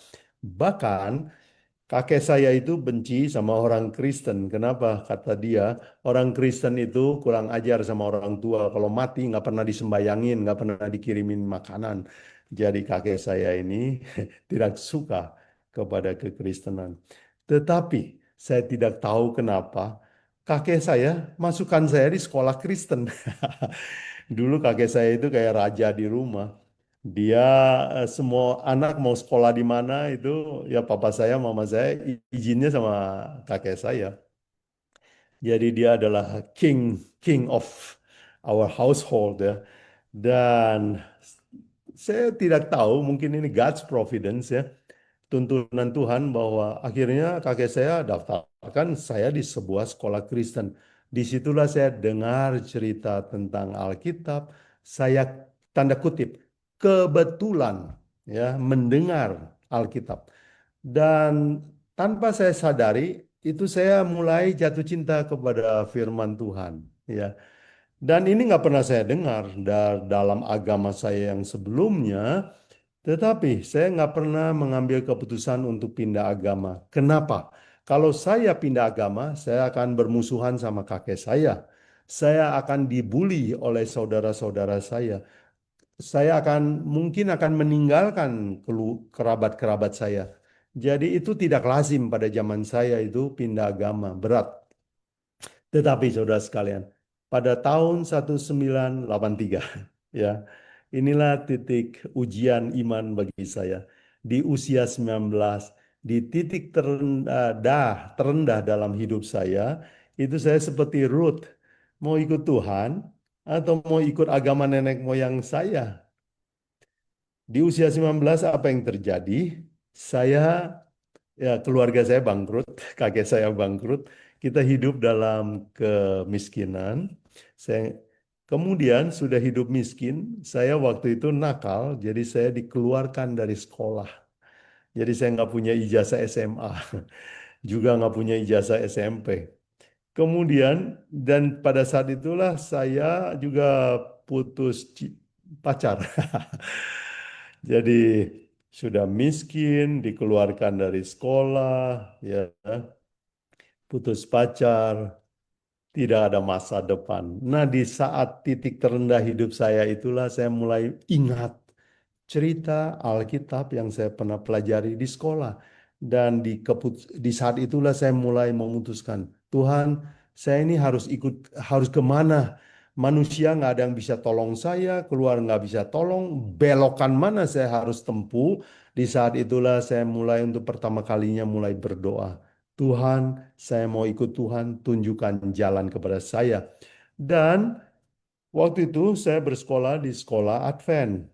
S2: Bahkan kakek saya itu benci sama orang Kristen. Kenapa? Kata dia, orang Kristen itu kurang ajar sama orang tua. Kalau mati nggak pernah disembayangin, nggak pernah dikirimin makanan. Jadi kakek saya ini tidak suka kepada kekristenan. Tetapi saya tidak tahu kenapa kakek saya masukkan saya di sekolah Kristen. Dulu kakek saya itu kayak raja di rumah. Dia semua anak mau sekolah di mana itu ya papa saya, mama saya izinnya sama kakek saya. Jadi dia adalah king king of our household ya. Dan saya tidak tahu mungkin ini God's providence ya. Tuntunan Tuhan bahwa akhirnya kakek saya daftarkan saya di sebuah sekolah Kristen. Disitulah saya dengar cerita tentang Alkitab. Saya tanda kutip kebetulan ya mendengar Alkitab. Dan tanpa saya sadari itu saya mulai jatuh cinta kepada firman Tuhan ya. Dan ini nggak pernah saya dengar dalam agama saya yang sebelumnya. Tetapi saya nggak pernah mengambil keputusan untuk pindah agama. Kenapa? Kalau saya pindah agama, saya akan bermusuhan sama kakek saya. Saya akan dibully oleh saudara-saudara saya. Saya mungkin akan meninggalkan kerabat-kerabat saya. Jadi itu tidak lazim pada zaman saya itu pindah agama, berat. Tetapi saudara sekalian, pada tahun 1983, ya, inilah titik ujian iman bagi saya. Di usia 19, di titik terendah dalam hidup saya, itu saya seperti Ruth, mau ikut Tuhan atau mau ikut agama nenek moyang saya. Di usia 19 apa yang terjadi? Saya Ya, keluarga saya bangkrut, kakek saya bangkrut. Kita hidup dalam kemiskinan. Saya kemudian sudah hidup miskin, saya waktu itu nakal, jadi saya dikeluarkan dari sekolah. Jadi saya nggak punya ijazah SMA, juga nggak punya ijazah SMP. Kemudian dan pada saat itulah saya juga putus pacar. Jadi sudah miskin, dikeluarkan dari sekolah, ya, putus pacar, tidak ada masa depan. Nah, di saat titik terendah hidup saya itulah saya mulai ingat cerita Alkitab yang saya pernah pelajari di sekolah. Dan di saat itulah saya mulai memutuskan, Tuhan, saya ini harus kemana? Manusia nggak ada yang bisa tolong saya, keluar nggak bisa tolong, belokan mana saya harus tempuh. Di saat itulah saya mulai untuk pertama kalinya mulai berdoa. Tuhan, saya mau ikut Tuhan, tunjukkan jalan kepada saya. Dan waktu itu saya bersekolah di sekolah Advent.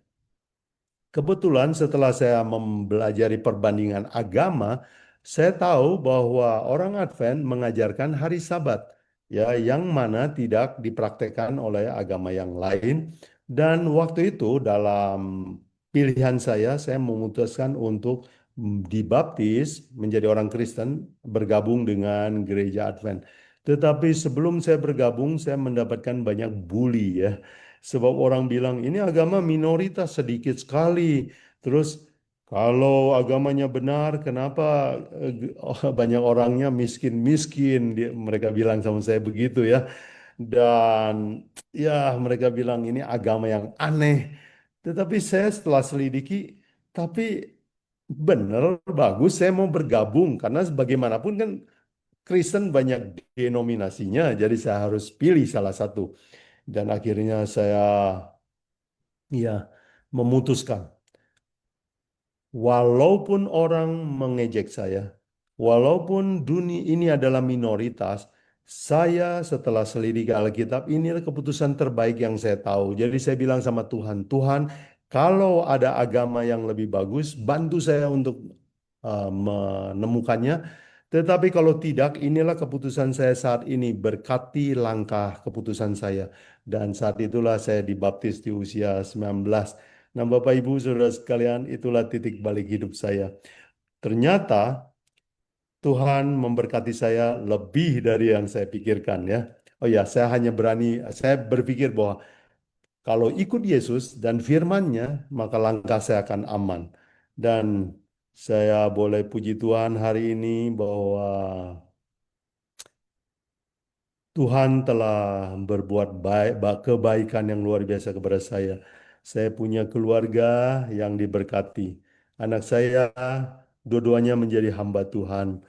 S2: Kebetulan setelah saya mempelajari perbandingan agama, saya tahu bahwa orang Advent mengajarkan hari Sabat, ya, yang mana tidak dipraktekkan oleh agama yang lain. Dan waktu itu dalam pilihan saya memutuskan untuk dibaptis menjadi orang Kristen, bergabung dengan gereja Advent. Tetapi sebelum saya bergabung, saya mendapatkan banyak bully, ya. Sebab orang bilang ini agama minoritas sedikit sekali. Terus kalau agamanya benar, kenapa banyak orangnya miskin-miskin? Mereka bilang sama saya begitu, ya. Dan ya mereka bilang ini agama yang aneh. Tetapi saya setelah selidiki, tapi benar, bagus, saya mau bergabung. Karena bagaimanapun kan Kristen banyak denominasinya, jadi saya harus pilih salah satu. Dan akhirnya saya ya memutuskan, walaupun orang mengejek saya, walaupun dunia ini adalah minoritas, saya setelah selidiki Alkitab, inilah keputusan terbaik yang saya tahu. Jadi saya bilang sama Tuhan, Tuhan, kalau ada agama yang lebih bagus, bantu saya untuk menemukannya. Tetapi kalau tidak, inilah keputusan saya saat ini. Berkati langkah keputusan saya. Dan saat itulah saya dibaptis di usia 19. Nah, Bapak Ibu Saudara sekalian, itulah titik balik hidup saya. Ternyata Tuhan memberkati saya lebih dari yang saya pikirkan, ya. Oh ya, saya berpikir bahwa kalau ikut Yesus dan firman-Nya, maka langkah saya akan aman. Dan saya boleh puji Tuhan hari ini bahwa Tuhan telah berbuat kebaikan yang luar biasa kepada saya. Saya punya keluarga yang diberkati. Anak saya dua-duanya menjadi hamba Tuhan.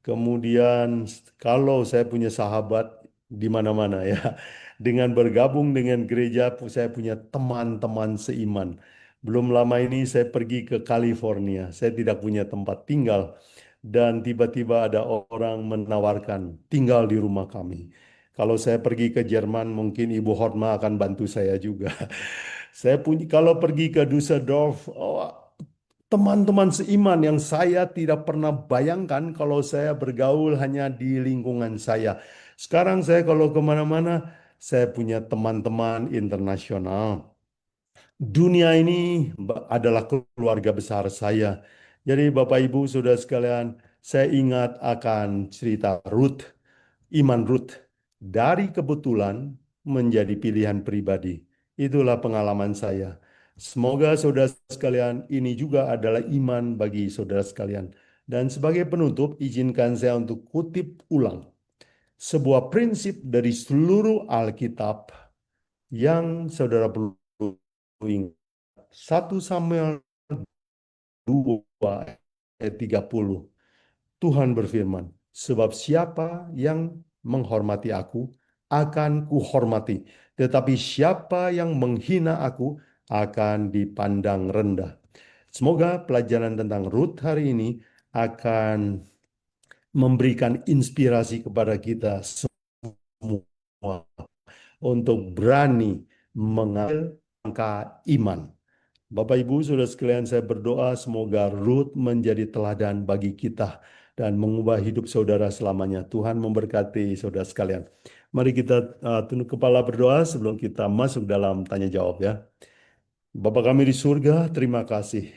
S2: Kemudian kalau saya punya sahabat di mana-mana, ya. Dengan bergabung dengan gereja, saya punya teman-teman seiman. Belum lama ini saya pergi ke California. Saya tidak punya tempat tinggal. Dan tiba-tiba ada orang menawarkan tinggal di rumah kami. Kalau saya pergi ke Jerman, mungkin Ibu Hotma akan bantu saya juga. Saya punya, kalau pergi ke Düsseldorf, oh, teman-teman seiman yang saya tidak pernah bayangkan kalau saya bergaul hanya di lingkungan saya. Sekarang saya kalau kemana-mana, saya punya teman-teman internasional. Dunia ini adalah keluarga besar saya. Jadi Bapak Ibu Saudara sekalian, saya ingat akan cerita Ruth, iman Ruth. Dari kebetulan menjadi pilihan pribadi. Itulah pengalaman saya. Semoga saudara sekalian ini juga adalah iman bagi saudara sekalian. Dan sebagai penutup, izinkan saya untuk kutip ulang sebuah prinsip dari seluruh Alkitab yang saudara perlu ingat. 1 Samuel 2 ayat 30. Tuhan berfirman, sebab siapa yang menghormati aku, akan kuhormati. Tetapi siapa yang menghina aku, akan dipandang rendah. Semoga pelajaran tentang Ruth hari ini akan memberikan inspirasi kepada kita semua untuk berani mengambil langkah iman. Bapak Ibu, Saudara sekalian, saya berdoa semoga Ruth menjadi teladan bagi kita dan mengubah hidup saudara selamanya. Tuhan memberkati saudara sekalian. Mari kita tunduk kepala berdoa sebelum kita masuk dalam tanya jawab, ya. Bapa kami di surga, terima kasih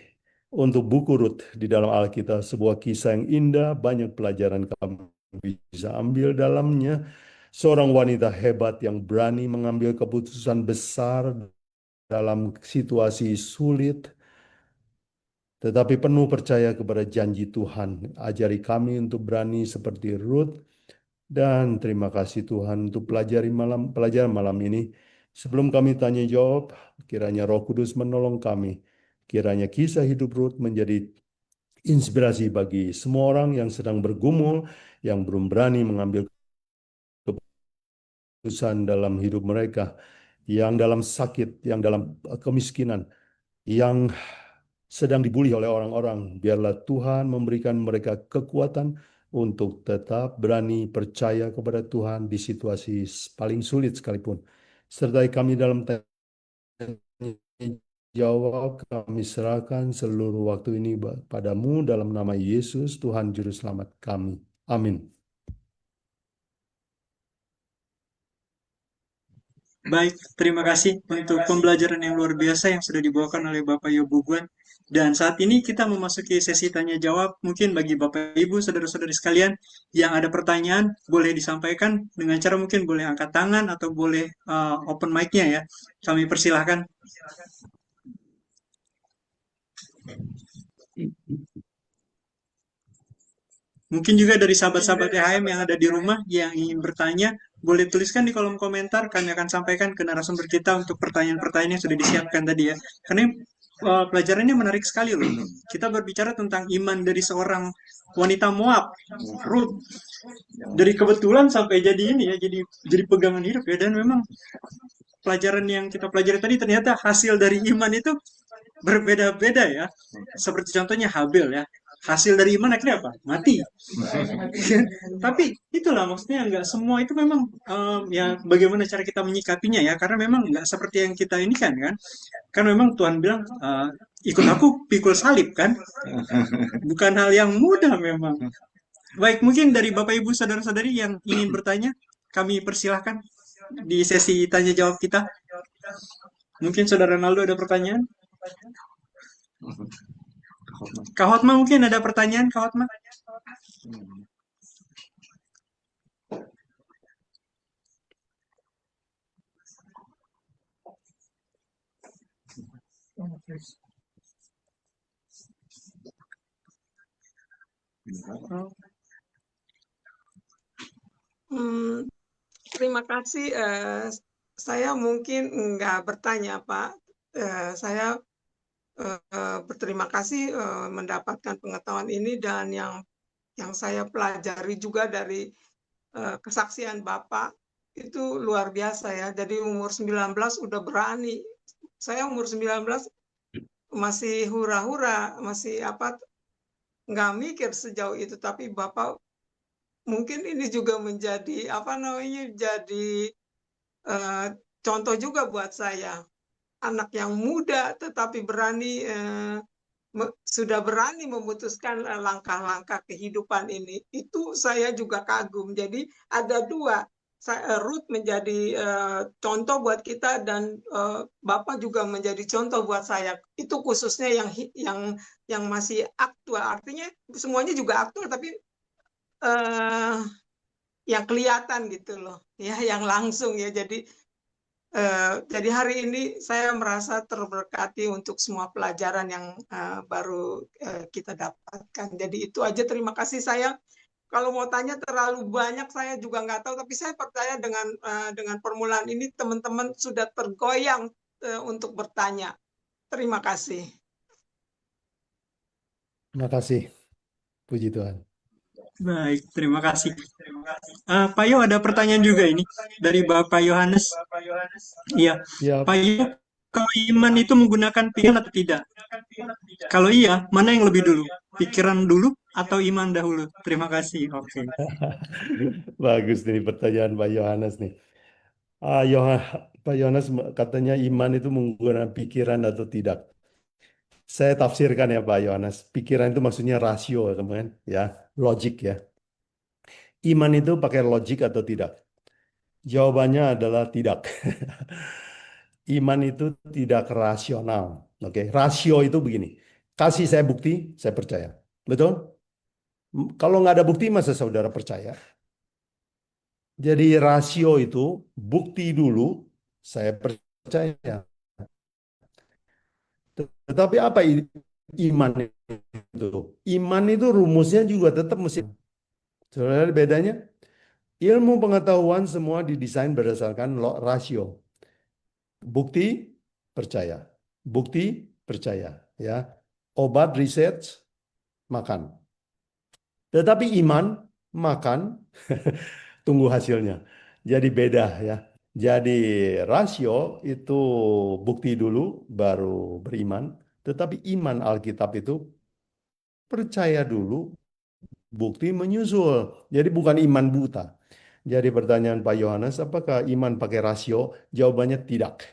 S2: untuk buku Ruth di dalam Alkitab, sebuah kisah yang indah, banyak pelajaran kami bisa ambil dalamnya. Seorang wanita hebat yang berani mengambil keputusan besar dalam situasi sulit, tetapi penuh percaya kepada janji Tuhan. Ajari kami untuk berani seperti Ruth. Dan terima kasih Tuhan untuk pelajaran malam ini. Sebelum kami tanya jawab, kiranya Roh Kudus menolong kami. Kiranya kisah hidup Ruth menjadi inspirasi bagi semua orang yang sedang bergumul, yang belum berani mengambil keputusan dalam hidup mereka, yang dalam sakit, yang dalam kemiskinan, yang sedang dibully oleh orang-orang. Biarlah Tuhan memberikan mereka kekuatan untuk tetap berani percaya kepada Tuhan di situasi paling sulit sekalipun. Sertai kami dalam tanya jawab, kami serahkan seluruh waktu ini padamu dalam nama Yesus, Tuhan Juru Selamat kami. Amin.
S3: Baik, terima kasih untuk pembelajaran yang luar biasa yang sudah dibawakan oleh Bapak Yobuguan. Dan saat ini kita memasuki sesi tanya jawab. Mungkin bagi Bapak Ibu, saudara-saudari sekalian yang ada pertanyaan, boleh disampaikan dengan cara mungkin boleh angkat tangan atau boleh open mic-nya ya. Kami persilahkan. Mungkin juga dari sahabat-sahabat EHM yang ada di rumah yang ingin bertanya, boleh tuliskan di kolom komentar, kami akan sampaikan ke narasumber kita untuk pertanyaan-pertanyaan yang sudah disiapkan tadi ya. Karena pelajarannya menarik sekali loh. Kita berbicara tentang iman dari seorang wanita Moab, Ruth. Dari kebetulan sampai jadi ini ya, jadi pegangan hidup ya. Dan memang pelajaran yang kita pelajari tadi ternyata hasil dari iman itu berbeda-beda ya. Seperti contohnya Habel ya. Hasil dari iman akhirnya apa? Mati. Tapi itulah maksudnya nggak semua itu memang ya bagaimana cara kita menyikapinya ya. Karena memang nggak seperti yang kita ini kan. Kan memang Tuhan bilang ikut aku pikul salib kan. Bukan hal yang mudah memang. Baik, mungkin dari Bapak Ibu saudara-saudari yang ingin bertanya, kami persilahkan di sesi tanya jawab kita. Mungkin Saudara Ronaldo ada pertanyaan? Kak Hotma mungkin ada pertanyaan, Kak Hotma?
S1: Terima kasih. Saya mungkin nggak bertanya, Pak. Saya berterima kasih mendapatkan pengetahuan ini, dan yang saya pelajari juga dari kesaksian Bapak itu luar biasa ya. Jadi umur 19 udah berani. Saya umur 19 masih hura-hura, masih nggak mikir sejauh itu, tapi Bapak mungkin ini juga menjadi jadi contoh juga buat saya. Anak yang muda tetapi berani sudah berani memutuskan langkah-langkah kehidupan ini. Itu saya juga kagum. Jadi ada dua. Ruth menjadi contoh buat kita, dan Bapak juga menjadi contoh buat saya. Itu khususnya yang masih aktual. Artinya semuanya juga aktual, tapi yang kelihatan gitu loh, ya, yang langsung ya. Jadi hari ini saya merasa terberkati untuk semua pelajaran yang baru kita dapatkan. Jadi itu aja, terima kasih. Saya kalau mau tanya terlalu banyak saya juga nggak tahu, tapi saya percaya dengan permulaan ini teman-teman sudah tergoyang untuk bertanya. Terima kasih.
S2: Terima kasih. Puji Tuhan.
S3: Baik, terima kasih. Pak Yo ada pertanyaan juga ini dari Bapak Yohanes. Iya,
S2: Ya,
S3: Pak Yo, kalau iman itu menggunakan pikiran atau tidak? Kalau iya, mana yang lebih dulu? Pikiran dulu atau iman dahulu? Terima kasih. Oke.
S2: bagus nih pertanyaan Pak Yohanes nih. Pak Yohanes katanya iman itu menggunakan pikiran atau tidak. Saya tafsirkan ya Pak Yohanes. Pikiran itu maksudnya rasio, teman, ya, logik ya. Iman itu pakai logik atau tidak? Jawabannya adalah tidak. Iman itu tidak rasional. Oke, rasio itu begini. Kasih saya bukti, saya percaya. Betul? Kalau nggak ada bukti, masa saudara percaya? Jadi rasio itu bukti dulu, saya percaya. Tetapi apa iman itu? Iman itu rumusnya juga tetap mesti. Saudara, bedanya? Ilmu pengetahuan semua didesain berdasarkan rasio. Bukti, percaya. Bukti, percaya. Ya, obat, research, makan. Tetapi iman, makan, tunggu hasilnya. Jadi beda ya. Jadi rasio itu bukti dulu, baru beriman. Tetapi iman Alkitab itu percaya dulu, bukti menyusul. Jadi bukan iman buta. Jadi pertanyaan Pak Yohanes, apakah iman pakai rasio? Jawabannya tidak.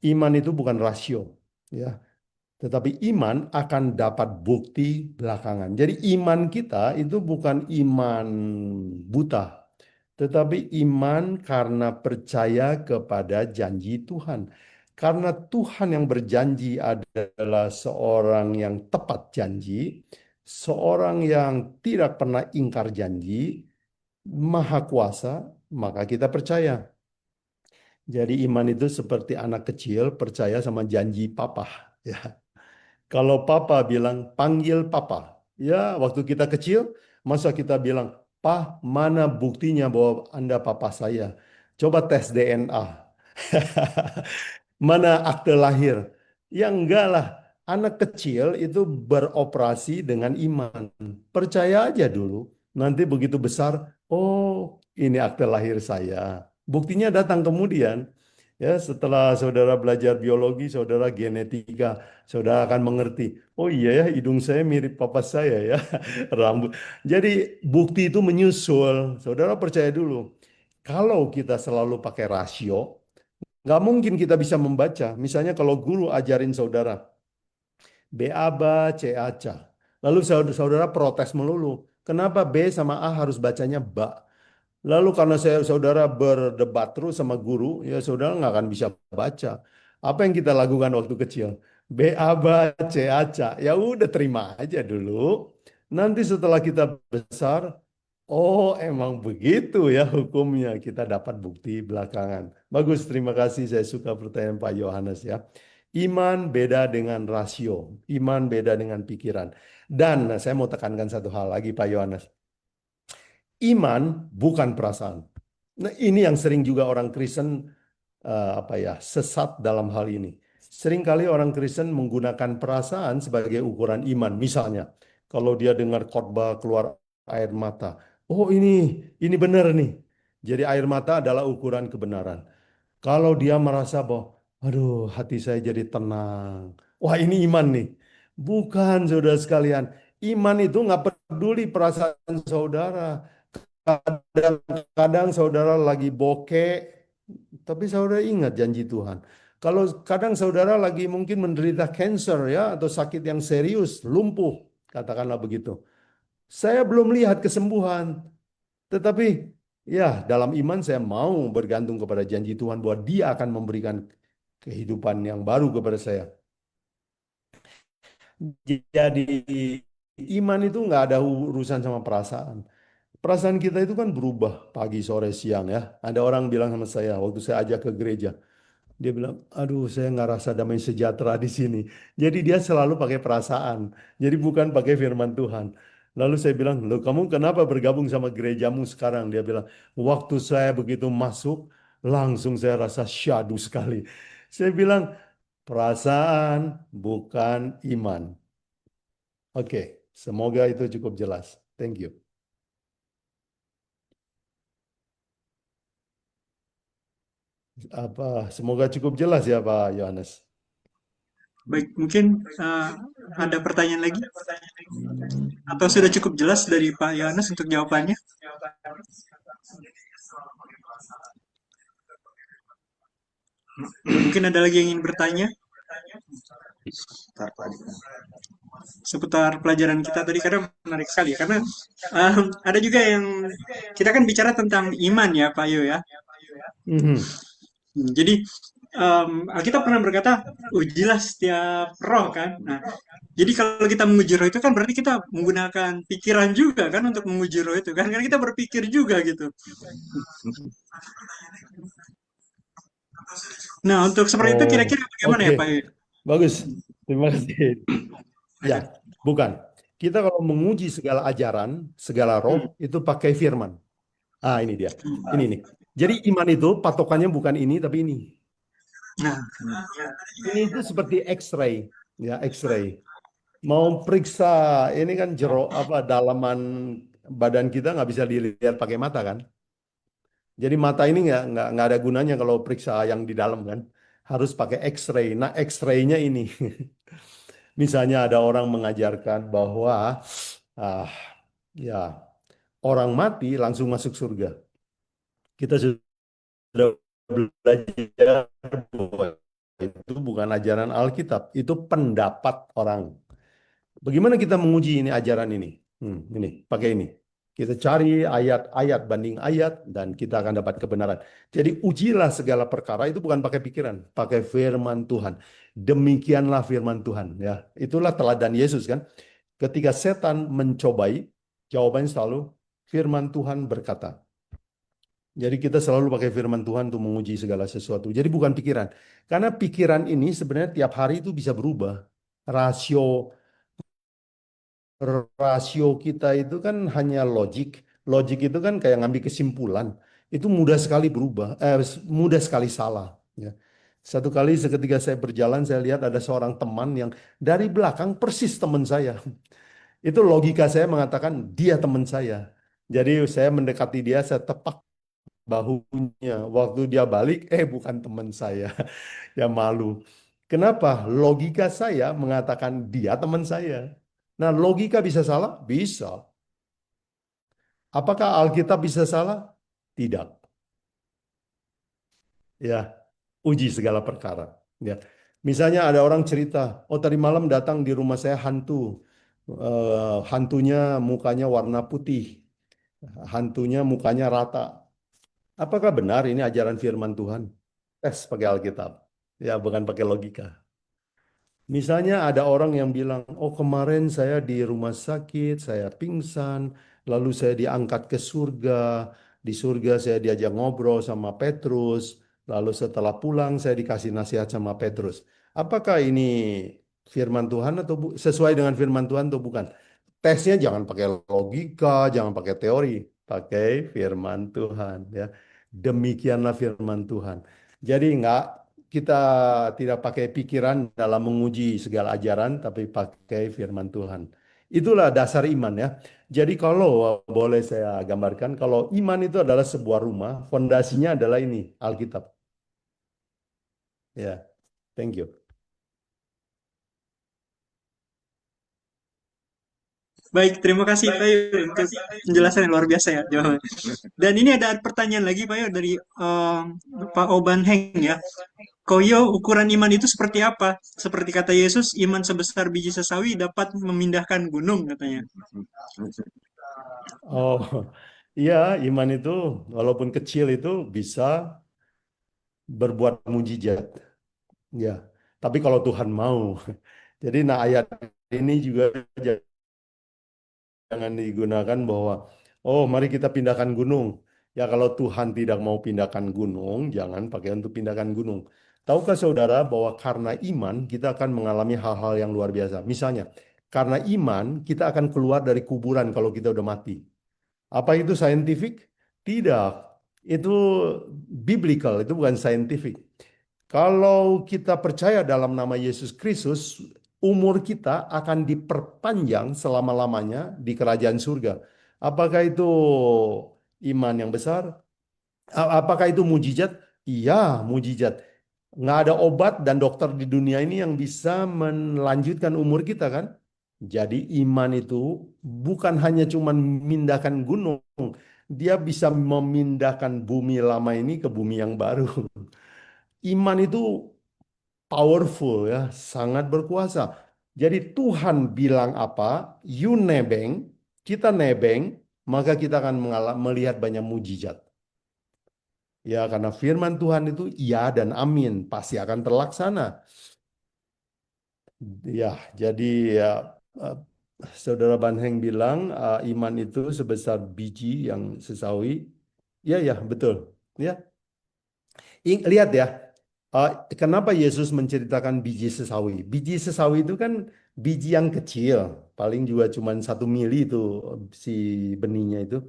S2: Iman itu bukan rasio, ya. Tetapi iman akan dapat bukti belakangan. Jadi iman kita itu bukan iman buta, tetapi iman karena percaya kepada janji Tuhan. Karena Tuhan yang berjanji adalah seorang yang tepat janji, seorang yang tidak pernah ingkar janji, maha kuasa, maka kita percaya. Jadi iman itu seperti anak kecil percaya sama janji papa. Ya. Kalau papa bilang panggil papa, ya waktu kita kecil, masa kita bilang, "Pak, mana buktinya bahwa Anda papa saya? Coba tes DNA." Mana akte lahir? Ya enggak lah. Anak kecil itu beroperasi dengan iman. Percaya aja dulu. Nanti begitu besar, oh ini akte lahir saya. Buktinya datang kemudian. Ya, setelah saudara belajar biologi, saudara genetika, saudara akan mengerti. Oh iya ya, hidung saya mirip papa saya ya. Rambut. Jadi bukti itu menyusul. Saudara percaya dulu. Kalau kita selalu pakai rasio, nggak mungkin kita bisa membaca. Misalnya kalau guru ajarin saudara, B aba, C aca. Lalu saudara protes melulu. Kenapa B sama A harus bacanya ba? Lalu karena saudara berdebat terus sama guru, ya saudara nggak akan bisa baca. Apa yang kita lakukan waktu kecil? B aba, C aca. Ya udah terima aja dulu. Nanti setelah kita besar, oh, emang begitu ya hukumnya. Kita dapat bukti belakangan. Bagus, terima kasih. Saya suka pertanyaan Pak Yohanes ya. Iman beda dengan rasio. Iman beda dengan pikiran. Dan saya mau tekankan satu hal lagi Pak Yohanes. Iman bukan perasaan. Nah, ini yang sering juga orang Kristen sesat dalam hal ini. Seringkali orang Kristen menggunakan perasaan sebagai ukuran iman. Misalnya, kalau dia dengar khotbah keluar air mata, oh ini benar nih. Jadi air mata adalah ukuran kebenaran. Kalau dia merasa bahwa, aduh hati saya jadi tenang. Wah ini iman nih. Bukan saudara sekalian. Iman itu nggak peduli perasaan saudara. Kadang-kadang saudara lagi bokeh, tapi saudara ingat janji Tuhan. Kalau kadang saudara lagi mungkin menderita cancer ya atau sakit yang serius, lumpuh, katakanlah begitu. Saya belum lihat kesembuhan, tetapi ya dalam iman saya mau bergantung kepada janji Tuhan bahwa Dia akan memberikan kehidupan yang baru kepada saya. Jadi iman itu nggak ada urusan sama perasaan. Perasaan kita itu kan berubah pagi, sore, siang ya. Ada orang bilang sama saya waktu saya ajak ke gereja. Dia bilang, aduh saya nggak rasa damai sejahtera di sini. Jadi dia selalu pakai perasaan. Jadi bukan pakai firman Tuhan. Lalu saya bilang, loh kamu kenapa bergabung sama gerejamu sekarang? Dia bilang, waktu saya begitu masuk, langsung saya rasa syadu sekali. Saya bilang, perasaan bukan iman. Oke, semoga itu cukup jelas. Thank you. Semoga cukup jelas ya Pak Yohanes.
S3: Baik, mungkin ada pertanyaan lagi? Atau sudah cukup jelas dari Pak Yohanes untuk jawabannya? Mungkin ada lagi yang ingin bertanya seputar pelajaran kita tadi, karena menarik sekali. Karena ada juga yang kita kan bicara tentang iman ya Pak Yo ya. Jadi Alkitab pernah berkata, ujilah setiap roh kan. Nah, jadi kalau kita menguji roh itu kan berarti kita menggunakan pikiran juga kan untuk menguji roh itu kan. Karena kita berpikir juga gitu. Nah, untuk seperti itu kira-kira bagaimana ya Pak Yo?
S2: Bagus, terima kasih. Ya, bukan. Kita kalau menguji segala ajaran, segala roh, itu pakai firman. Ah, ini dia. Ini nih. Jadi iman itu patokannya bukan ini, tapi ini.
S3: Nah,
S2: ini itu seperti X-ray, ya X-ray. Mau periksa ini kan dalaman badan kita nggak bisa dilihat pakai mata kan. Jadi mata ini nggak ada gunanya kalau periksa yang di dalam kan. Harus pakai X-ray. Nah X-ray-nya ini. Misalnya ada orang mengajarkan bahwa Ya, orang mati langsung masuk surga. Kita sudah belajar bahwa itu bukan ajaran Alkitab, itu pendapat orang. Bagaimana kita menguji ini ajaran ini? Ini, pakai ini. Kita cari ayat-ayat banding ayat dan kita akan dapat kebenaran. Jadi ujilah segala perkara itu bukan pakai pikiran, pakai firman Tuhan. Demikianlah firman Tuhan, ya. Itulah teladan Yesus kan. Ketika setan mencobai, jawabannya selalu firman Tuhan berkata. Jadi kita selalu pakai firman Tuhan untuk menguji segala sesuatu. Jadi bukan pikiran. Karena pikiran ini sebenarnya tiap hari itu bisa berubah. Rasio rasio kita itu kan hanya logik. Logik itu kan kayak ngambil kesimpulan. Itu mudah sekali berubah, mudah sekali salah. Ya. Satu kali seketika saya berjalan, saya lihat ada seorang teman yang dari belakang persis teman saya. Itu logika saya mengatakan dia teman saya. Jadi saya mendekati dia, saya tepak bahunya. Waktu dia balik, bukan teman saya. Ya malu. Kenapa? Logika saya mengatakan dia teman saya. Nah, logika bisa salah? Bisa. Apakah Alkitab bisa salah? Tidak. Ya, uji segala perkara. Ya. Misalnya ada orang cerita, oh tadi malam datang di rumah saya hantu. Hantunya mukanya warna putih. Hantunya mukanya rata. Apakah benar ini ajaran firman Tuhan? Tes pakai Alkitab. Ya, bukan pakai logika. Misalnya ada orang yang bilang, oh kemarin saya di rumah sakit, saya pingsan, lalu saya diangkat ke surga. Di surga saya diajak ngobrol sama Petrus, lalu setelah pulang saya dikasih nasihat sama Petrus. Apakah ini firman Tuhan atau sesuai dengan firman Tuhan atau bukan? Tesnya jangan pakai logika, jangan pakai teori, pakai firman Tuhan ya. Demikianlah firman Tuhan. Jadi kita tidak pakai pikiran dalam menguji segala ajaran, tapi pakai firman Tuhan. Itulah dasar iman ya. Jadi kalau boleh saya gambarkan, kalau iman itu adalah sebuah rumah, fondasinya adalah ini, Alkitab. Ya, thank you.
S3: Baik, terima kasih Pak Yu untuk penjelasan yang luar biasa ya jawaban. Dan ini ada pertanyaan lagi Pak Yu dari Pak Oban Heng ya. Koyo, ukuran iman itu seperti apa? Seperti kata Yesus, iman sebesar biji sesawi dapat memindahkan gunung katanya.
S2: Oh, iya, iman itu walaupun kecil itu bisa berbuat mujizat. Ya, tapi kalau Tuhan mau. Jadi nah ayat ini juga jangan digunakan bahwa oh mari kita pindahkan gunung. Ya kalau Tuhan tidak mau pindahkan gunung, jangan pakai untuk pindahkan gunung. Tahukah saudara bahwa karena iman kita akan mengalami hal-hal yang luar biasa. Misalnya, karena iman kita akan keluar dari kuburan kalau kita udah mati. Apa itu scientific? Tidak. Itu biblical, itu bukan scientific. Kalau kita percaya dalam nama Yesus Kristus, umur kita akan diperpanjang selama-lamanya di kerajaan surga. Apakah itu iman yang besar? Apakah itu mujizat? Iya, mujizat. Nggak ada obat dan dokter di dunia ini yang bisa melanjutkan umur kita kan? Jadi iman itu bukan hanya cuma memindahkan gunung, dia bisa memindahkan bumi lama ini ke bumi yang baru. Iman itu powerful ya, sangat berkuasa. Jadi Tuhan bilang apa, you nebeng, kita nebeng, maka kita akan melihat banyak mujizat. Ya, karena firman Tuhan itu ya dan amin, pasti akan terlaksana. Ya, jadi ya, eh, Saudara Banheng bilang iman itu sebesar biji yang sesawi. Ya, ya, betul. Ya, lihat ya, kenapa Yesus menceritakan biji sesawi? Biji sesawi itu kan biji yang kecil, paling juga cuma 1 mili itu si benihnya itu.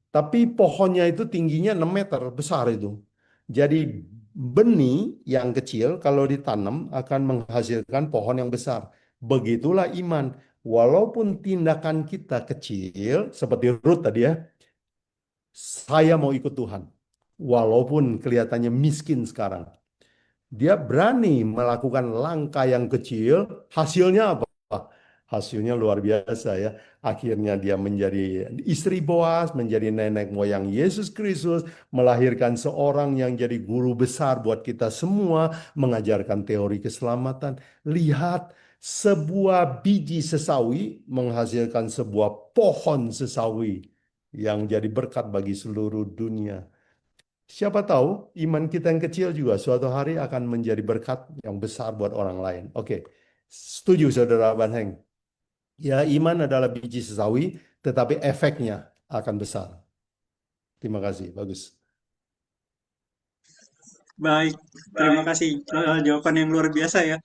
S2: Tapi pohonnya itu tingginya 6 meter, besar itu. Jadi benih yang kecil kalau ditanam akan menghasilkan pohon yang besar. Begitulah iman. Walaupun tindakan kita kecil, seperti Ruth tadi ya, saya mau ikut Tuhan. Walaupun kelihatannya miskin sekarang. Dia berani melakukan langkah yang kecil, hasilnya apa? Hasilnya luar biasa ya. Akhirnya dia menjadi istri Boas, menjadi nenek moyang Yesus Kristus, melahirkan seorang yang jadi guru besar buat kita semua, mengajarkan teori keselamatan. Lihat, sebuah biji sesawi menghasilkan sebuah pohon sesawi yang jadi berkat bagi seluruh dunia. Siapa tahu iman kita yang kecil juga suatu hari akan menjadi berkat yang besar buat orang lain. Oke, setuju Saudara Van Heng? Ya, iman adalah biji sesawi, tetapi efeknya akan besar. Terima kasih, bagus.
S3: Baik, terima kasih jawaban yang luar biasa ya.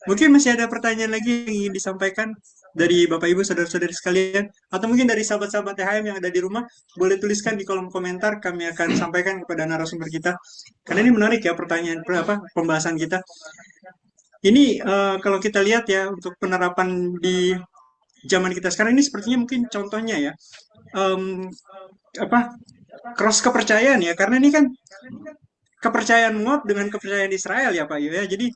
S3: Mungkin masih ada pertanyaan lagi yang ingin disampaikan dari Bapak Ibu saudara-saudari sekalian, atau mungkin dari sahabat-sahabat THM yang ada di rumah, boleh tuliskan di kolom komentar, kami akan sampaikan kepada narasumber kita. Karena ini menarik ya pertanyaan pembahasan kita. Ini kalau kita lihat ya untuk penerapan di zaman kita sekarang ini sepertinya mungkin contohnya ya apa cross kepercayaan ya, karena ini kan kepercayaan Moab dengan kepercayaan Israel ya Pak Yu ya. Jadi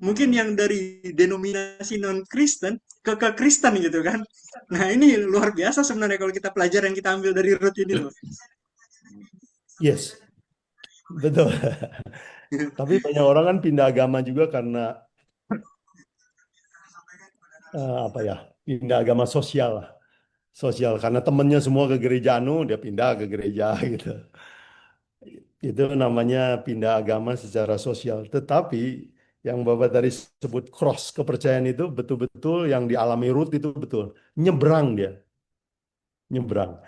S3: mungkin yang dari denominasi non-Kristen ke Kristen gitu kan. Nah ini luar biasa sebenarnya kalau kita pelajar yang kita ambil dari Ruth ini loh.
S2: Yes, betul. Tapi banyak orang kan pindah agama juga karena apa ya? Pindah agama sosial lah. Sosial karena temennya semua ke gereja dia pindah ke gereja gitu. Itu namanya pindah agama secara sosial. Tetapi yang Bapak tadi sebut cross kepercayaan itu betul-betul yang dialami Ruth itu betul. Nyebrang dia. Nyebrang.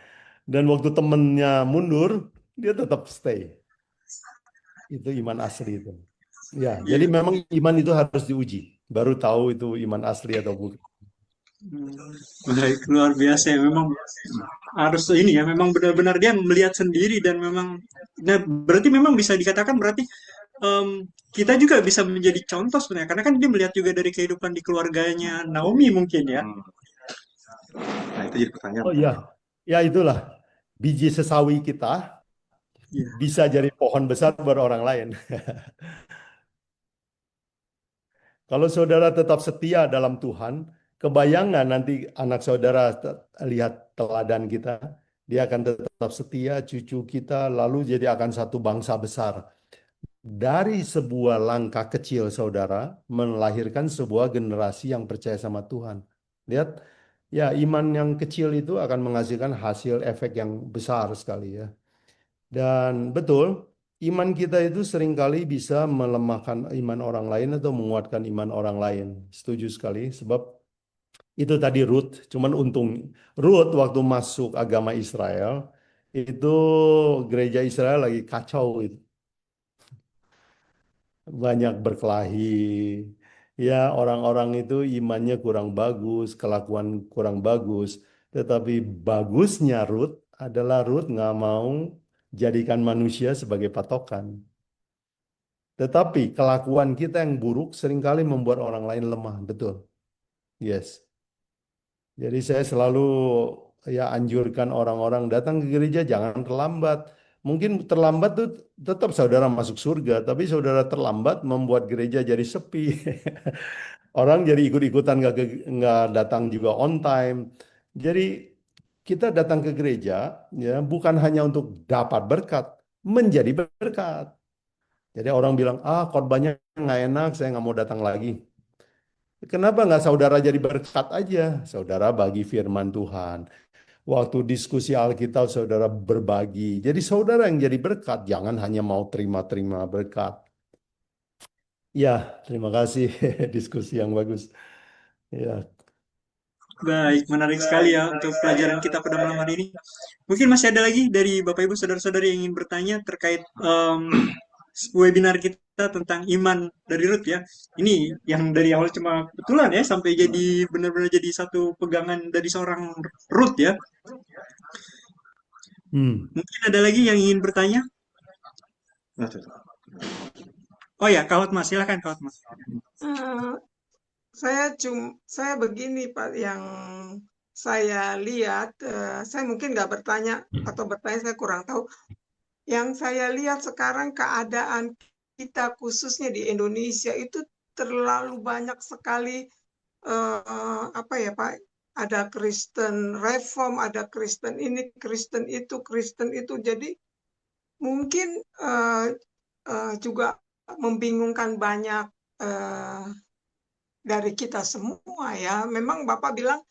S2: Dan waktu temennya mundur, dia tetap stay. Itu iman asli itu. Ya, jadi memang iman itu harus diuji. Baru tahu itu iman asli atau bukan.
S3: Baik, luar biasa ya. Memang harus ini ya, memang benar-benar dia melihat sendiri dan memang, nah berarti memang bisa dikatakan berarti kita juga bisa menjadi contoh sebenarnya, karena kan dia melihat juga dari kehidupan di keluarganya Naomi mungkin ya.
S5: Nah, itu jadi pertanyaan.
S2: Oh iya, ya itulah biji sesawi kita bisa jadi pohon besar buat orang lain. Kalau saudara tetap setia dalam Tuhan, kebayangan nanti anak saudara lihat teladan kita, dia akan tetap setia, cucu kita, lalu jadi akan satu bangsa besar. Dari sebuah langkah kecil saudara, melahirkan sebuah generasi yang percaya sama Tuhan. Lihat, ya iman yang kecil itu akan menghasilkan hasil efek yang besar sekali ya. Dan betul, iman kita itu seringkali bisa melemahkan iman orang lain atau menguatkan iman orang lain. Setuju sekali, sebab itu tadi Ruth, cuman untung Ruth waktu masuk agama Israel, itu gereja Israel lagi kacau itu. Banyak berkelahi. Ya, orang-orang itu imannya kurang bagus, kelakuan kurang bagus. Tetapi bagusnya Ruth adalah Ruth nggak mau jadikan manusia sebagai patokan. Tetapi kelakuan kita yang buruk seringkali membuat orang lain lemah, betul. Yes. Jadi saya selalu ya anjurkan orang-orang datang ke gereja jangan terlambat. Mungkin terlambat tuh tetap saudara masuk surga, tapi saudara terlambat membuat gereja jadi sepi. Orang jadi ikut-ikutan nggak datang juga on time. Jadi kita datang ke gereja ya bukan hanya untuk dapat berkat, menjadi berkat. Jadi orang bilang, khotbahnya nggak enak, saya nggak mau datang lagi. Kenapa nggak saudara jadi berkat aja? Saudara bagi firman Tuhan. Waktu diskusi Alkitab, saudara berbagi. Jadi saudara yang jadi berkat, jangan hanya mau terima-terima berkat. Ya, terima kasih. Diskusi yang bagus. Ya,
S3: Baik, menarik sekali ya untuk pelajaran kita pada malam hari ini. Mungkin masih ada lagi dari Bapak Ibu saudara-saudari yang ingin bertanya terkait webinar kita tentang iman dari Ruth ya. Ini yang dari awal cuma kebetulan ya sampai jadi benar-benar jadi satu pegangan dari seorang Ruth ya. Mungkin ada lagi yang ingin bertanya? Oh ya, Kak Hotma, silakan Kak Hotma.
S1: Saya begini Pak, yang saya lihat, saya mungkin nggak bertanya atau bertanya saya kurang tahu. Yang saya lihat sekarang keadaan kita khususnya di Indonesia itu terlalu banyak sekali apa ya Pak, ada Kristen Reform, ada Kristen ini, Kristen itu. Jadi mungkin juga membingungkan banyak dari kita semua ya. Memang Bapak bilang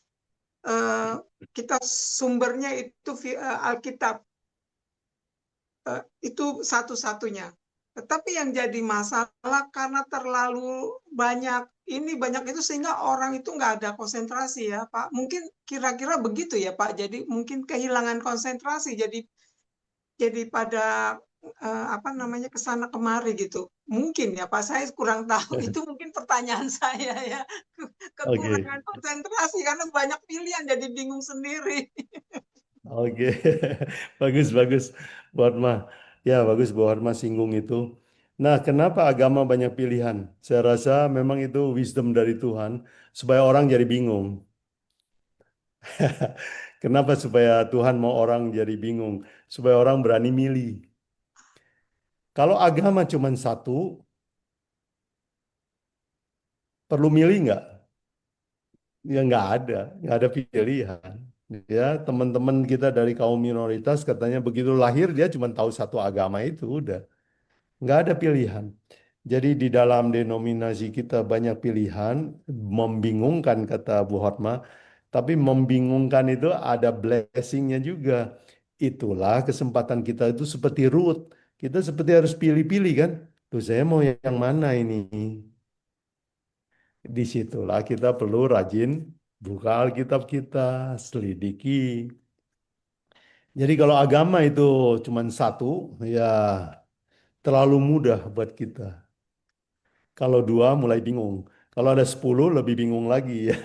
S1: kita sumbernya itu Alkitab, itu satu-satunya. Tetapi yang jadi masalah karena terlalu banyak itu sehingga orang itu nggak ada konsentrasi ya Pak. Mungkin kira-kira begitu ya Pak. Jadi mungkin kehilangan konsentrasi. Jadi pada apa namanya kesana kemari gitu. Mungkin ya Pak. Saya kurang tahu. Itu mungkin pertanyaan saya ya.
S2: Oke,
S1: Kekurangan konsentrasi karena banyak pilihan jadi bingung sendiri.
S2: oke. Bagus, bagus, Bu Hotma. Ya, bagus Bu Hotma singgung itu. Nah, kenapa agama banyak pilihan? Saya rasa memang itu wisdom dari Tuhan supaya orang jadi bingung. Kenapa supaya Tuhan mau orang jadi bingung? Supaya orang berani milih. Kalau agama cuma satu, perlu milih nggak? Ya nggak ada pilihan. Ya, teman-teman kita dari kaum minoritas katanya begitu lahir dia cuma tahu satu agama itu udah. Nggak ada pilihan. Jadi di dalam denominasi kita banyak pilihan, membingungkan kata Bu Hotma, tapi membingungkan itu ada blessingnya juga. Itulah kesempatan kita itu seperti Ruth. Kita seperti harus pilih-pilih kan. Tuh saya mau yang mana ini? Disitulah kita perlu rajin buka Alkitab kita, selidiki. Jadi kalau agama itu cuma satu, ya terlalu mudah buat kita. Kalau dua mulai bingung. Kalau ada 10 lebih bingung lagi ya.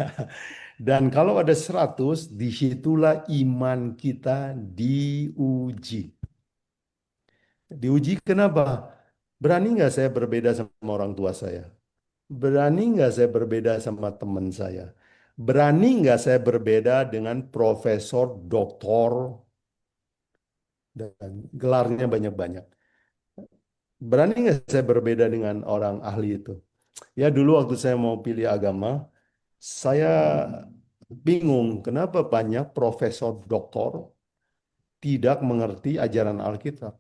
S2: Dan kalau ada 100, disitulah iman kita diuji. Diuji kenapa? Berani nggak saya berbeda sama orang tua saya? Berani nggak saya berbeda sama teman saya? Berani nggak saya berbeda dengan profesor, doktor, dan gelarnya banyak-banyak? Berani nggak saya berbeda dengan orang ahli itu? Ya dulu waktu saya mau pilih agama, saya bingung kenapa banyak profesor, doktor tidak mengerti ajaran Alkitab.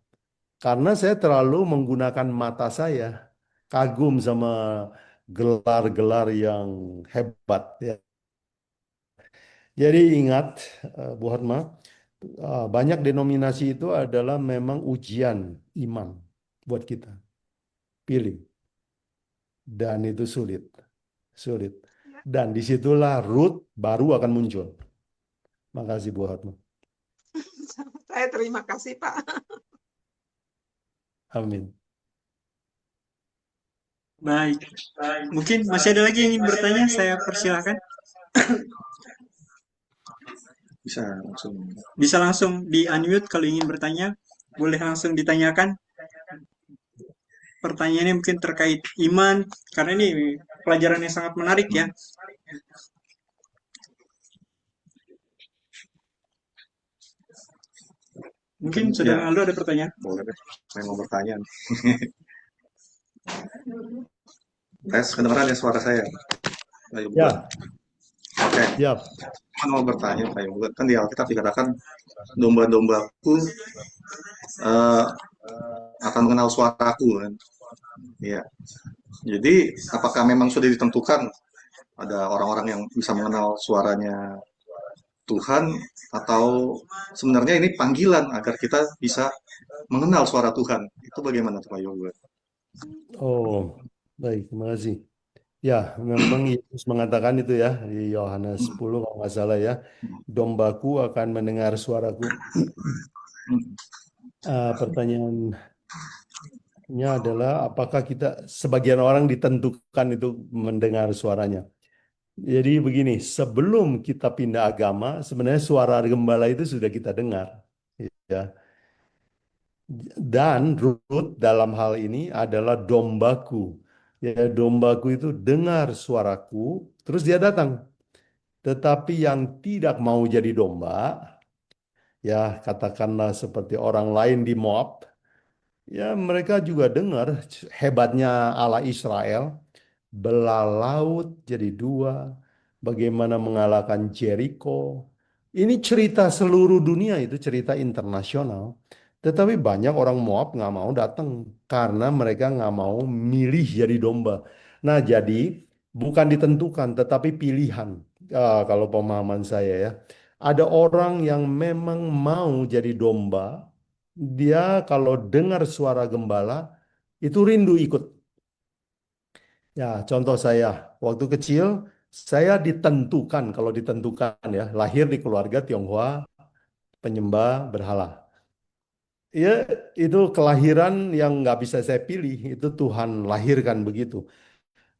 S2: Karena saya terlalu menggunakan mata saya, kagum sama gelar-gelar yang hebat ya. Jadi ingat, Bu Hotma, banyak denominasi itu adalah memang ujian iman buat kita. Pilih. Dan itu sulit. Sulit. Dan disitulah root baru akan muncul. Makasih Bu Hotma.
S1: Saya terima kasih Pak.
S2: Amin.
S3: Baik. Mungkin masih ada lagi yang ingin bertanya, saya persilahkan.
S5: Bisa langsung.
S3: Bisa langsung di-unmute kalau ingin bertanya. Boleh langsung ditanyakan. Pertanyaannya mungkin terkait iman, karena ini pelajaran yang sangat menarik ya. Mungkin Saudara
S5: Ya.
S3: Aldo ada pertanyaan?
S5: Boleh deh. Saya mau bertanya. Tes kedengaran ya suara saya. Ayo,
S2: Ya,
S5: Oke.
S2: ya.
S5: Saya mau bertanya, Pak Yoga. Kan di Alkitab dikatakan domba-dombaku eh, akan mengenal suaraku kan. Iya. Jadi apakah memang sudah ditentukan ada orang-orang yang bisa mengenal suaranya Tuhan atau sebenarnya ini panggilan agar kita bisa mengenal suara Tuhan? Itu bagaimana Pak Yoga?
S2: Oh, baik. Terima kasih. Ya, memang Yesus mengatakan itu ya di Yohanes 10 kalau nggak salah ya. Dombaku akan mendengar suaraku. Pertanyaannya adalah apakah kita sebagian orang ditentukan itu mendengar suaranya. Jadi begini, sebelum kita pindah agama, sebenarnya suara gembala itu sudah kita dengar. Ya. Dan Ruth dalam hal ini adalah dombaku. Ya, dombaku itu dengar suaraku, terus dia datang. Tetapi yang tidak mau jadi domba, ya katakanlah seperti orang lain di Moab, ya mereka juga dengar hebatnya Allah Israel, belah laut jadi dua, bagaimana mengalahkan Jericho. Ini cerita seluruh dunia, itu cerita internasional. Tetapi banyak orang Moab nggak mau datang karena mereka nggak mau milih jadi domba. Nah, jadi bukan ditentukan, tetapi pilihan. Kalau pemahaman saya ya, ada orang yang memang mau jadi domba. Dia kalau dengar suara gembala itu rindu ikut. Ya, contoh saya waktu kecil saya ditentukan, kalau ditentukan ya, lahir di keluarga Tionghoa penyembah berhala. Ya, itu kelahiran yang nggak bisa saya pilih, itu Tuhan lahirkan begitu.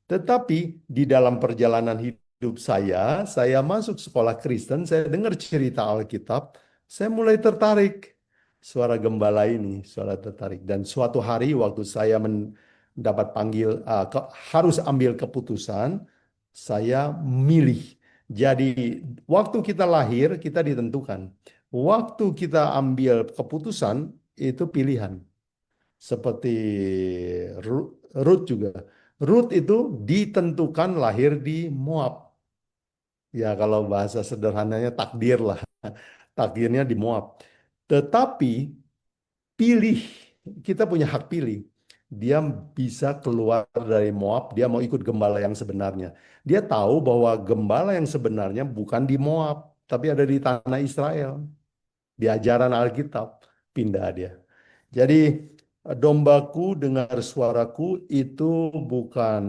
S2: Tetapi di dalam perjalanan hidup saya masuk sekolah Kristen, saya dengar cerita Alkitab, saya mulai tertarik. Suara gembala ini, suara tertarik. Dan suatu hari waktu saya mendapat panggil, harus ambil keputusan, saya milih. Jadi waktu kita lahir, kita ditentukan. Waktu kita ambil keputusan, itu pilihan. Seperti Ruth juga. Ruth itu ditentukan lahir di Moab. Ya kalau bahasa sederhananya takdir lah. Takdirnya di Moab. Tetapi pilih, kita punya hak pilih. Dia bisa keluar dari Moab, dia mau ikut gembala yang sebenarnya. Dia tahu bahwa gembala yang sebenarnya bukan di Moab, tapi ada di tanah Israel. Di ajaran Alkitab, pindah dia. Jadi dombaku dengar suaraku itu bukan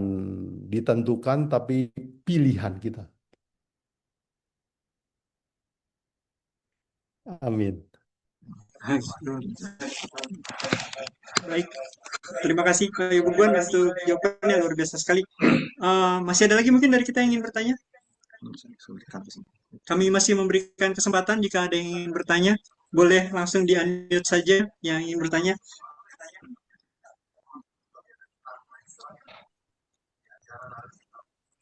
S2: ditentukan tapi pilihan kita. Amin.
S3: Baik, terima kasih ke Ibu Buan untuk jawabannya luar biasa sekali. Masih ada lagi mungkin dari kita yang ingin bertanya? Kami masih memberikan kesempatan jika ada yang ingin bertanya, boleh langsung di-unmute saja yang ingin bertanya.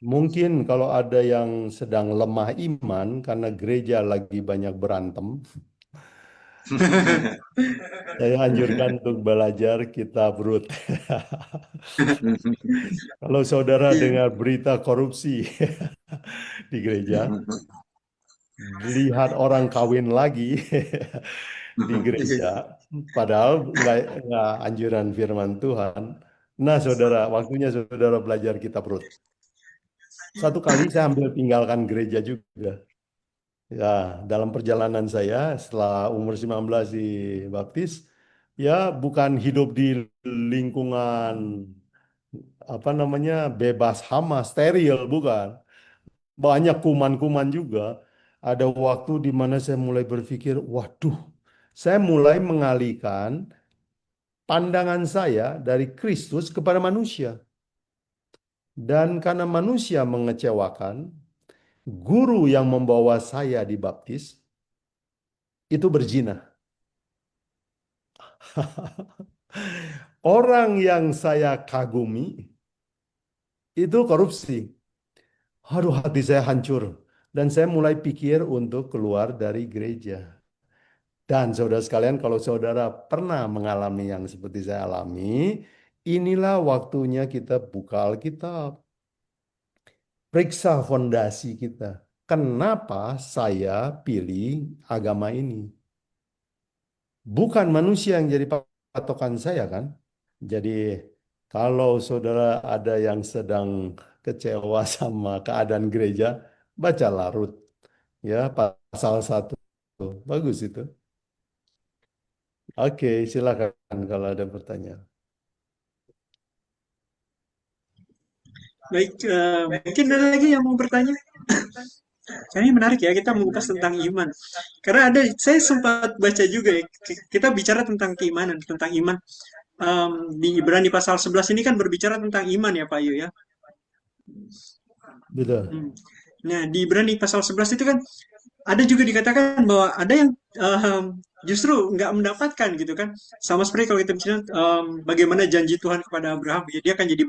S2: Mungkin kalau ada yang sedang lemah iman karena gereja lagi banyak berantem, saya anjurkan untuk belajar kitab Rut. Kalau saudara
S3: Iya.
S2: dengar berita korupsi di gereja, lihat orang kawin lagi di gereja, padahal nggak anjuran firman Tuhan. Nah, saudara, waktunya saudara belajar kitab Rut. Satu kali saya hampir tinggalkan gereja juga. Ya, dalam perjalanan saya setelah umur 19 dibaptis, ya bukan hidup di lingkungan apa namanya bebas hama, steril, bukan. Banyak kuman-kuman juga. Ada waktu di mana saya mulai berpikir, waduh, saya mulai mengalihkan pandangan saya dari Kristus kepada manusia. Dan karena manusia mengecewakan, guru yang membawa saya dibaptis itu berzina. Orang yang saya kagumi itu korupsi. Aduh, hati saya hancur. Dan saya mulai pikir untuk keluar dari gereja. Dan saudara sekalian, kalau saudara pernah mengalami yang seperti saya alami, inilah waktunya kita buka Alkitab. Periksa fondasi kita. Kenapa saya pilih agama ini? Bukan manusia yang jadi patokan saya kan? Jadi kalau saudara ada yang sedang kecewa sama keadaan gereja, bacalah Rut. Ya, pasal 1. Bagus itu. Oke, silakan kalau ada pertanyaan.
S3: Baik, mungkin ada lagi yang mau bertanya? Ini menarik ya, kita mengupas tentang iman. Karena saya sempat baca juga ya, kita bicara tentang keimanan, tentang iman. Di Ibrani pasal 11 ini kan berbicara tentang iman ya Pak Yu ya.
S2: Betul.
S3: Nah, di Ibrani pasal 11 itu kan ada juga dikatakan bahwa ada yang justru nggak mendapatkan gitu kan. Sama seperti kalau kita bicara bagaimana janji Tuhan kepada Abraham, ya, dia akan jadi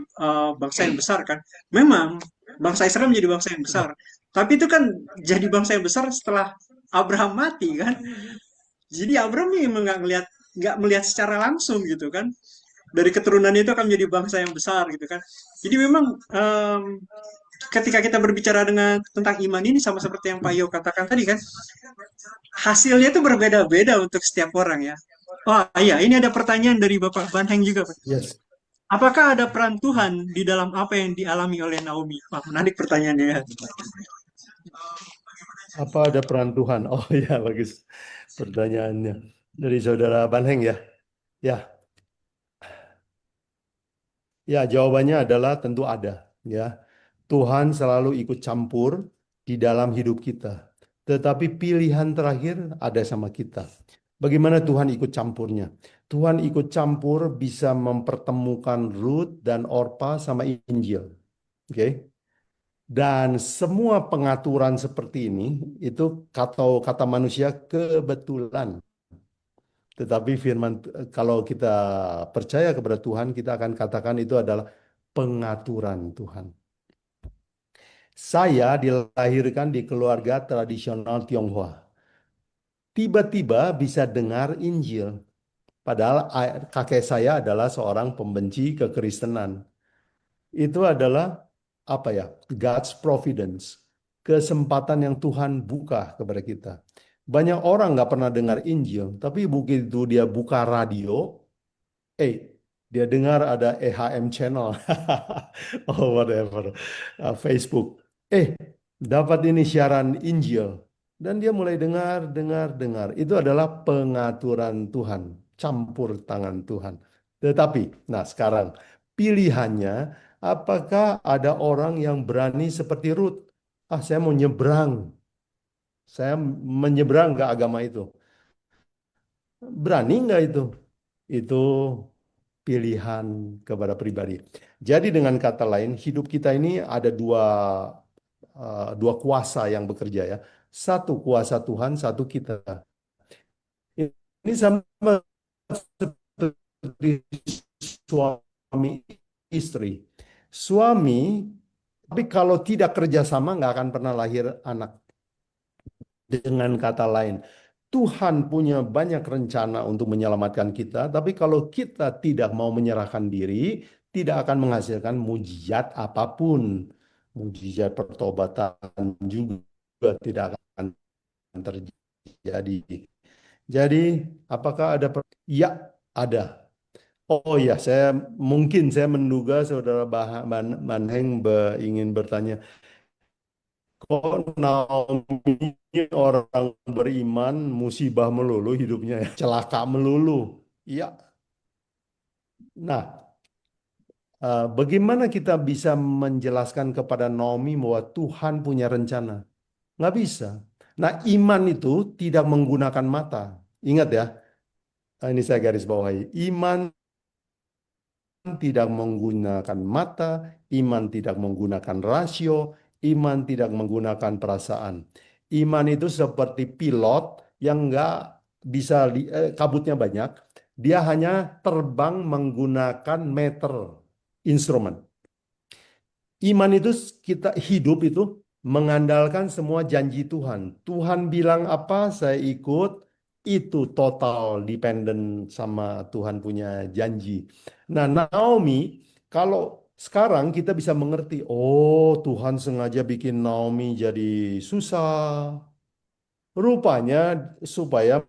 S3: bangsa yang besar kan. Memang bangsa Israel menjadi bangsa yang besar. Tapi itu kan jadi bangsa yang besar setelah Abraham mati kan. Jadi Abraham memang nggak melihat secara langsung gitu kan. Dari keturunan itu akan menjadi bangsa yang besar gitu kan. Jadi memang ketika kita berbicara tentang iman ini sama seperti yang Pak Yo katakan tadi kan, hasilnya itu berbeda-beda untuk setiap orang ya. Oh iya, ini ada pertanyaan dari Bapak Banheng juga, Pak.
S2: Yes.
S3: Apakah ada peran Tuhan di dalam apa yang dialami oleh Naomi? Wah, menarik pertanyaannya ya.
S2: Apa ada peran Tuhan? Oh ya, bagus pertanyaannya. Dari Saudara Banheng ya. Ya, ya jawabannya adalah tentu ada. Ya, Tuhan selalu ikut campur di dalam hidup kita. Tetapi pilihan terakhir ada sama kita. Bagaimana Tuhan ikut campurnya? Tuhan ikut campur bisa mempertemukan Ruth dan Orpa sama Injil. Oke? Dan semua pengaturan seperti ini itu kata manusia kebetulan. Tetapi kalau kita percaya kepada Tuhan, kita akan katakan itu adalah pengaturan Tuhan. Saya dilahirkan di keluarga tradisional Tionghoa. Tiba-tiba bisa dengar Injil. Padahal kakek saya adalah seorang pembenci kekristenan. Itu adalah apa ya? God's providence. Kesempatan yang Tuhan buka kepada kita. Banyak orang nggak pernah dengar Injil, tapi begitu dia buka radio, dia dengar ada EHM channel, oh whatever, Facebook. Dapat ini siaran Injil, dan dia mulai dengar. Itu adalah pengaturan Tuhan, campur tangan Tuhan. Tetapi, nah sekarang pilihannya, apakah ada orang yang berani seperti Ruth? Saya mau nyebrang, saya menyeberang ke agama itu. Berani nggak itu? Itu pilihan kepada pribadi. Jadi dengan kata lain, hidup kita ini ada dua kuasa yang bekerja ya. Satu kuasa Tuhan, satu kita. Ini sama seperti suami istri. Suami, tapi kalau tidak kerjasama nggak akan pernah lahir anak. Dengan kata lain, Tuhan punya banyak rencana untuk menyelamatkan kita, tapi kalau kita tidak mau menyerahkan diri, tidak akan menghasilkan mujizat apapun. Mujizat pertobatan juga tidak akan terjadi. Jadi, apakah ada? Ya, ada. Oh ya, mungkin saya menduga Saudara Banheng ingin bertanya, kok Naomi orang beriman musibah melulu hidupnya ya, celaka melulu. Iya. Nah, bagaimana kita bisa menjelaskan kepada Naomi bahwa Tuhan punya rencana? Nggak bisa. Nah, iman itu tidak menggunakan mata. Ingat ya, ini saya garis bawahi. Iman tidak menggunakan mata, iman tidak menggunakan rasio, iman tidak menggunakan perasaan. Iman itu seperti pilot yang nggak bisa kabutnya banyak, dia hanya terbang menggunakan meter instrumen. Iman itu kita hidup itu mengandalkan semua janji Tuhan. Tuhan bilang apa, saya ikut. Itu total dependent sama Tuhan punya janji. Nah, Naomi, kalau sekarang kita bisa mengerti, oh Tuhan sengaja bikin Naomi jadi susah. Rupanya supaya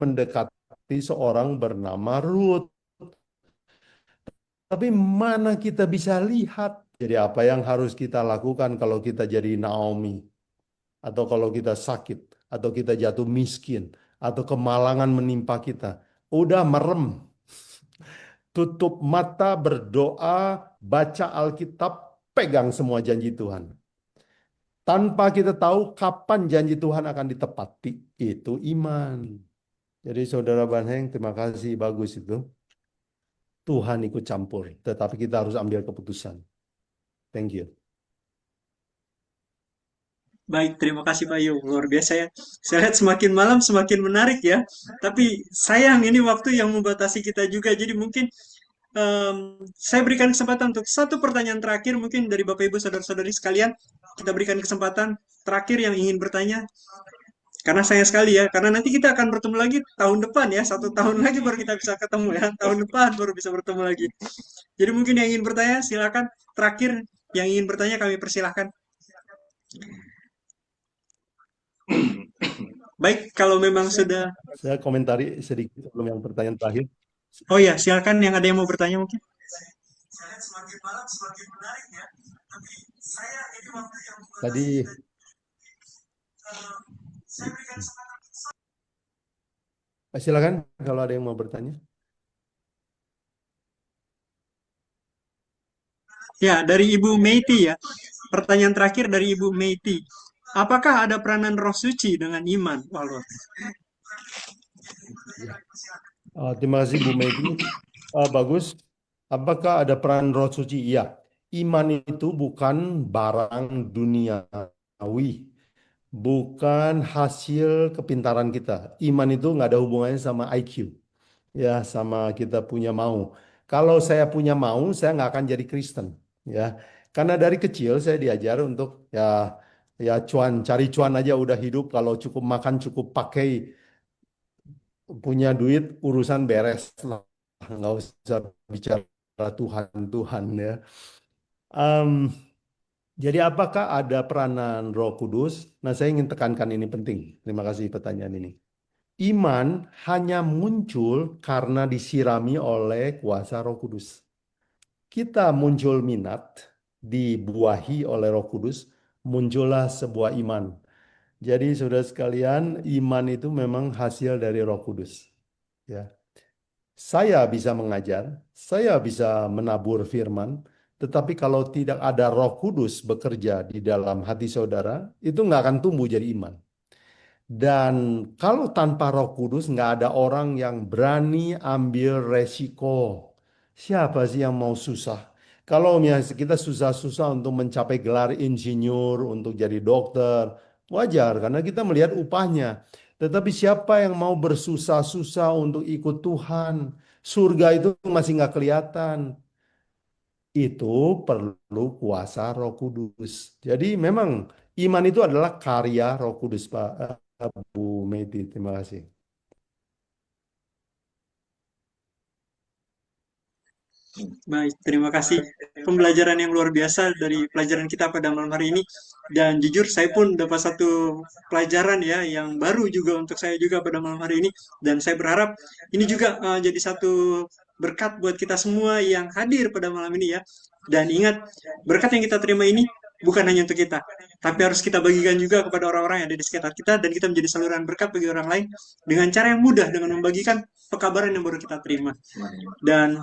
S2: mendekati seorang bernama Ruth. Tapi mana kita bisa lihat? Jadi apa yang harus kita lakukan kalau kita jadi Naomi? Atau kalau kita sakit? Atau kita jatuh miskin? Atau kemalangan menimpa kita? Udah merem. Tutup mata, berdoa, baca Alkitab, pegang semua janji Tuhan. Tanpa kita tahu kapan janji Tuhan akan ditepati. Itu iman. Jadi Saudara Banheng, terima kasih, bagus itu. Tuhan ikut campur, tetapi kita harus ambil keputusan. Thank you.
S3: Baik, terima kasih Pak Yo. Luar biasa ya. Saya lihat semakin malam semakin menarik ya. Tapi sayang ini waktu yang membatasi kita juga. Jadi mungkin saya berikan kesempatan untuk satu pertanyaan terakhir mungkin dari Bapak Ibu Saudara-saudari sekalian. Kita berikan kesempatan terakhir yang ingin bertanya. Karena sayang sekali ya, karena nanti kita akan bertemu lagi tahun depan ya. 1 tahun lagi baru kita bisa ketemu ya. Tahun depan baru bisa bertemu lagi. Jadi mungkin yang ingin bertanya silakan terakhir yang ingin bertanya kami persilahkan. Baik, kalau memang sudah.
S2: Saya komentari sedikit sebelum yang pertanyaan terakhir.
S3: Oh ya, silakan yang ada yang mau bertanya mungkin.
S2: Tadi silakan kalau ada yang mau bertanya.
S3: Ya, dari Ibu Meiti ya. Pertanyaan terakhir dari Ibu Meiti. Apakah ada peranan roh suci dengan iman? Wah, luar biasa.
S2: Ya. Terima kasih Bu Medi. Bagus. Apakah ada peran roh suci? Iya. Iman itu bukan barang duniawi. Bukan hasil kepintaran kita. Iman itu nggak ada hubungannya sama IQ. Ya, sama kita punya mau. Kalau saya punya mau, saya nggak akan jadi Kristen. Ya, karena dari kecil saya diajar untuk ya cuan, cari cuan aja udah hidup. Kalau cukup makan, cukup pakai, punya duit, urusan beres lah. Nggak usah bicara Tuhan, Tuhan ya. Em, jadi apakah ada peranan Roh Kudus? Nah, saya ingin tekankan ini penting. Terima kasih pertanyaan ini. Iman hanya muncul karena disirami oleh kuasa Roh Kudus. Kita muncul minat, dibuahi oleh Roh Kudus, muncullah sebuah iman. Jadi saudara sekalian, iman itu memang hasil dari Roh Kudus. Ya. Saya bisa mengajar, saya bisa menabur firman, tetapi kalau tidak ada Roh Kudus bekerja di dalam hati saudara, itu nggak akan tumbuh jadi iman. Dan kalau tanpa Roh Kudus nggak ada orang yang berani ambil resiko. Siapa sih yang mau susah? Kalau misalnya kita susah-susah untuk mencapai gelar insinyur, untuk jadi dokter, wajar karena kita melihat upahnya. Tetapi siapa yang mau bersusah-susah untuk ikut Tuhan? Surga itu masih nggak kelihatan. Itu perlu kuasa Roh Kudus. Jadi memang iman itu adalah karya Roh Kudus, Pak. Bu Medi, terima kasih.
S3: Baik, terima kasih. Pembelajaran yang luar biasa dari pelajaran kita pada malam hari ini. Dan jujur saya pun dapat satu pelajaran ya yang baru juga untuk saya juga pada malam hari ini. Dan saya berharap ini juga jadi satu berkat buat kita semua yang hadir pada malam ini ya. Dan ingat, berkat yang kita terima ini bukan hanya untuk kita, tapi harus kita bagikan juga kepada orang-orang yang ada di sekitar kita dan kita menjadi saluran berkat bagi orang lain dengan cara yang mudah dengan membagikan pekabaran yang baru kita terima. Dan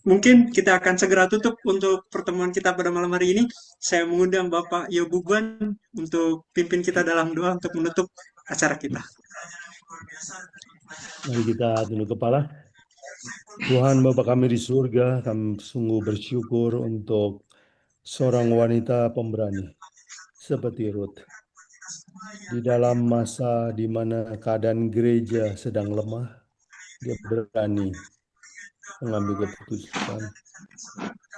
S3: mungkin kita akan segera tutup untuk pertemuan kita pada malam hari ini. Saya mengundang Bapak Yobuguan untuk pimpin kita dalam doa untuk menutup acara kita.
S2: Mari kita tunduk kepala. Tuhan Bapa kami di surga, kami sungguh bersyukur untuk seorang wanita pemberani seperti Ruth. Di dalam masa di mana keadaan gereja sedang lemah, dia berani mengambil keputusan.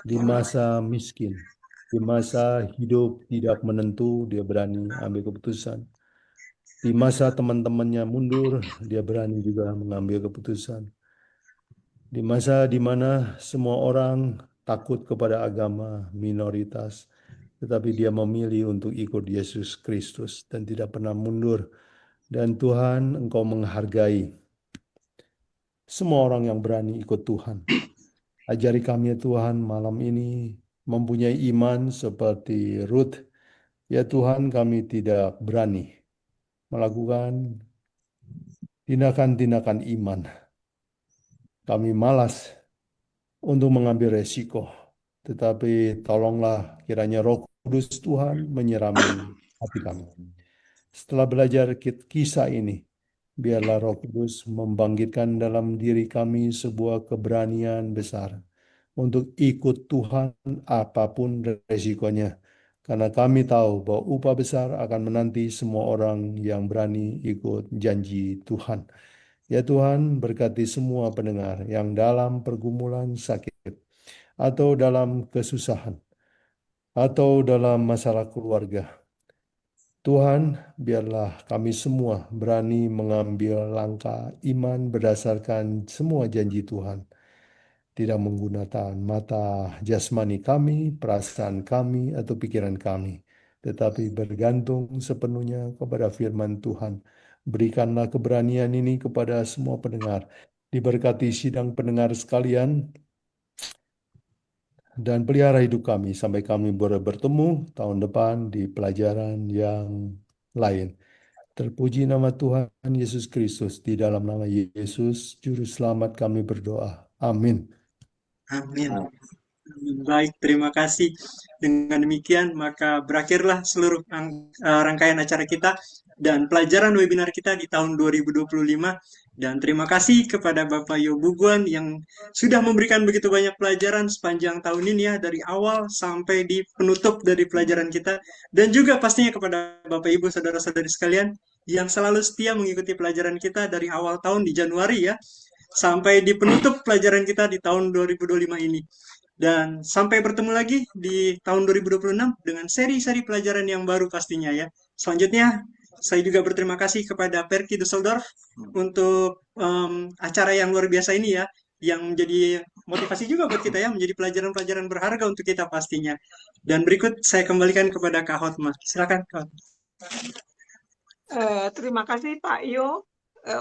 S2: Di masa miskin, di masa hidup tidak menentu, dia berani ambil keputusan. Di masa teman-temannya mundur, dia berani juga mengambil keputusan. Di masa di mana semua orang takut kepada agama minoritas, tetapi dia memilih untuk ikut Yesus Kristus dan tidak pernah mundur. Dan Tuhan, Engkau menghargai semua orang yang berani ikut Tuhan. Ajari kami ya Tuhan malam ini mempunyai iman seperti Ruth. Ya Tuhan, kami tidak berani melakukan tindakan-tindakan iman. Kami malas untuk mengambil resiko. Tetapi tolonglah kiranya Roh Kudus Tuhan menyirami hati kami. Setelah belajar kisah ini, biarlah Roh Kudus membangkitkan dalam diri kami sebuah keberanian besar untuk ikut Tuhan apapun resikonya. Karena kami tahu bahwa upah besar akan menanti semua orang yang berani ikut janji Tuhan. Ya Tuhan, berkati semua pendengar yang dalam pergumulan sakit, atau dalam kesusahan, atau dalam masalah keluarga. Tuhan, biarlah kami semua berani mengambil langkah iman berdasarkan semua janji Tuhan. tidak menggunakan mata jasmani kami, perasaan kami, atau pikiran kami, tetapi bergantung sepenuhnya kepada firman Tuhan. Berikanlah keberanian ini kepada semua pendengar. Diberkati sidang pendengar sekalian, dan pelihara hidup kami sampai kami bertemu tahun depan di pelajaran yang lain. Terpuji nama Tuhan Yesus Kristus. Di dalam nama Yesus, Juru Selamat kami berdoa. Amin.
S3: Amin. Baik, terima kasih. Dengan demikian, maka berakhirlah seluruh rangkaian acara kita dan pelajaran webinar kita di tahun 2025. Dan terima kasih kepada Bapak Yobuguan yang sudah memberikan begitu banyak pelajaran sepanjang tahun ini ya, dari awal sampai di penutup dari pelajaran kita. Dan juga pastinya kepada Bapak Ibu saudara-saudari sekalian yang selalu setia mengikuti pelajaran kita dari awal tahun di Januari ya, sampai di penutup pelajaran kita di tahun 2025 ini. Dan sampai bertemu lagi di tahun 2026 dengan seri-seri pelajaran yang baru pastinya ya. Selanjutnya, saya juga berterima kasih kepada Perki Düsseldorf untuk acara yang luar biasa ini ya, yang menjadi motivasi juga buat kita ya, menjadi pelajaran-pelajaran berharga untuk kita pastinya. Dan berikut saya kembalikan kepada Kak Hotma. Silakan Kak Hotma.
S1: Terima kasih Pak Yo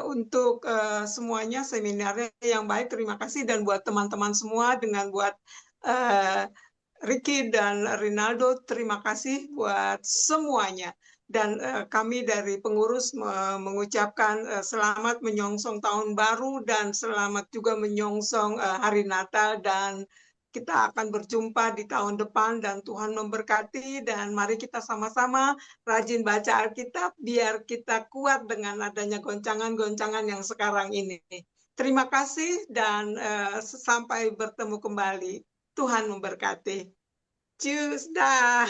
S1: untuk semuanya seminarnya yang baik. Terima kasih, dan buat teman-teman semua, dengan buat Ricky dan Rinaldo, terima kasih buat semuanya. Dan kami dari pengurus mengucapkan selamat menyongsong tahun baru dan selamat juga menyongsong hari Natal, dan kita akan berjumpa di tahun depan dan Tuhan memberkati. Dan mari kita sama-sama rajin baca Alkitab biar kita kuat dengan adanya goncangan-goncangan yang sekarang ini. Terima kasih dan sampai bertemu kembali. Tuhan memberkati. Tschüss, dah.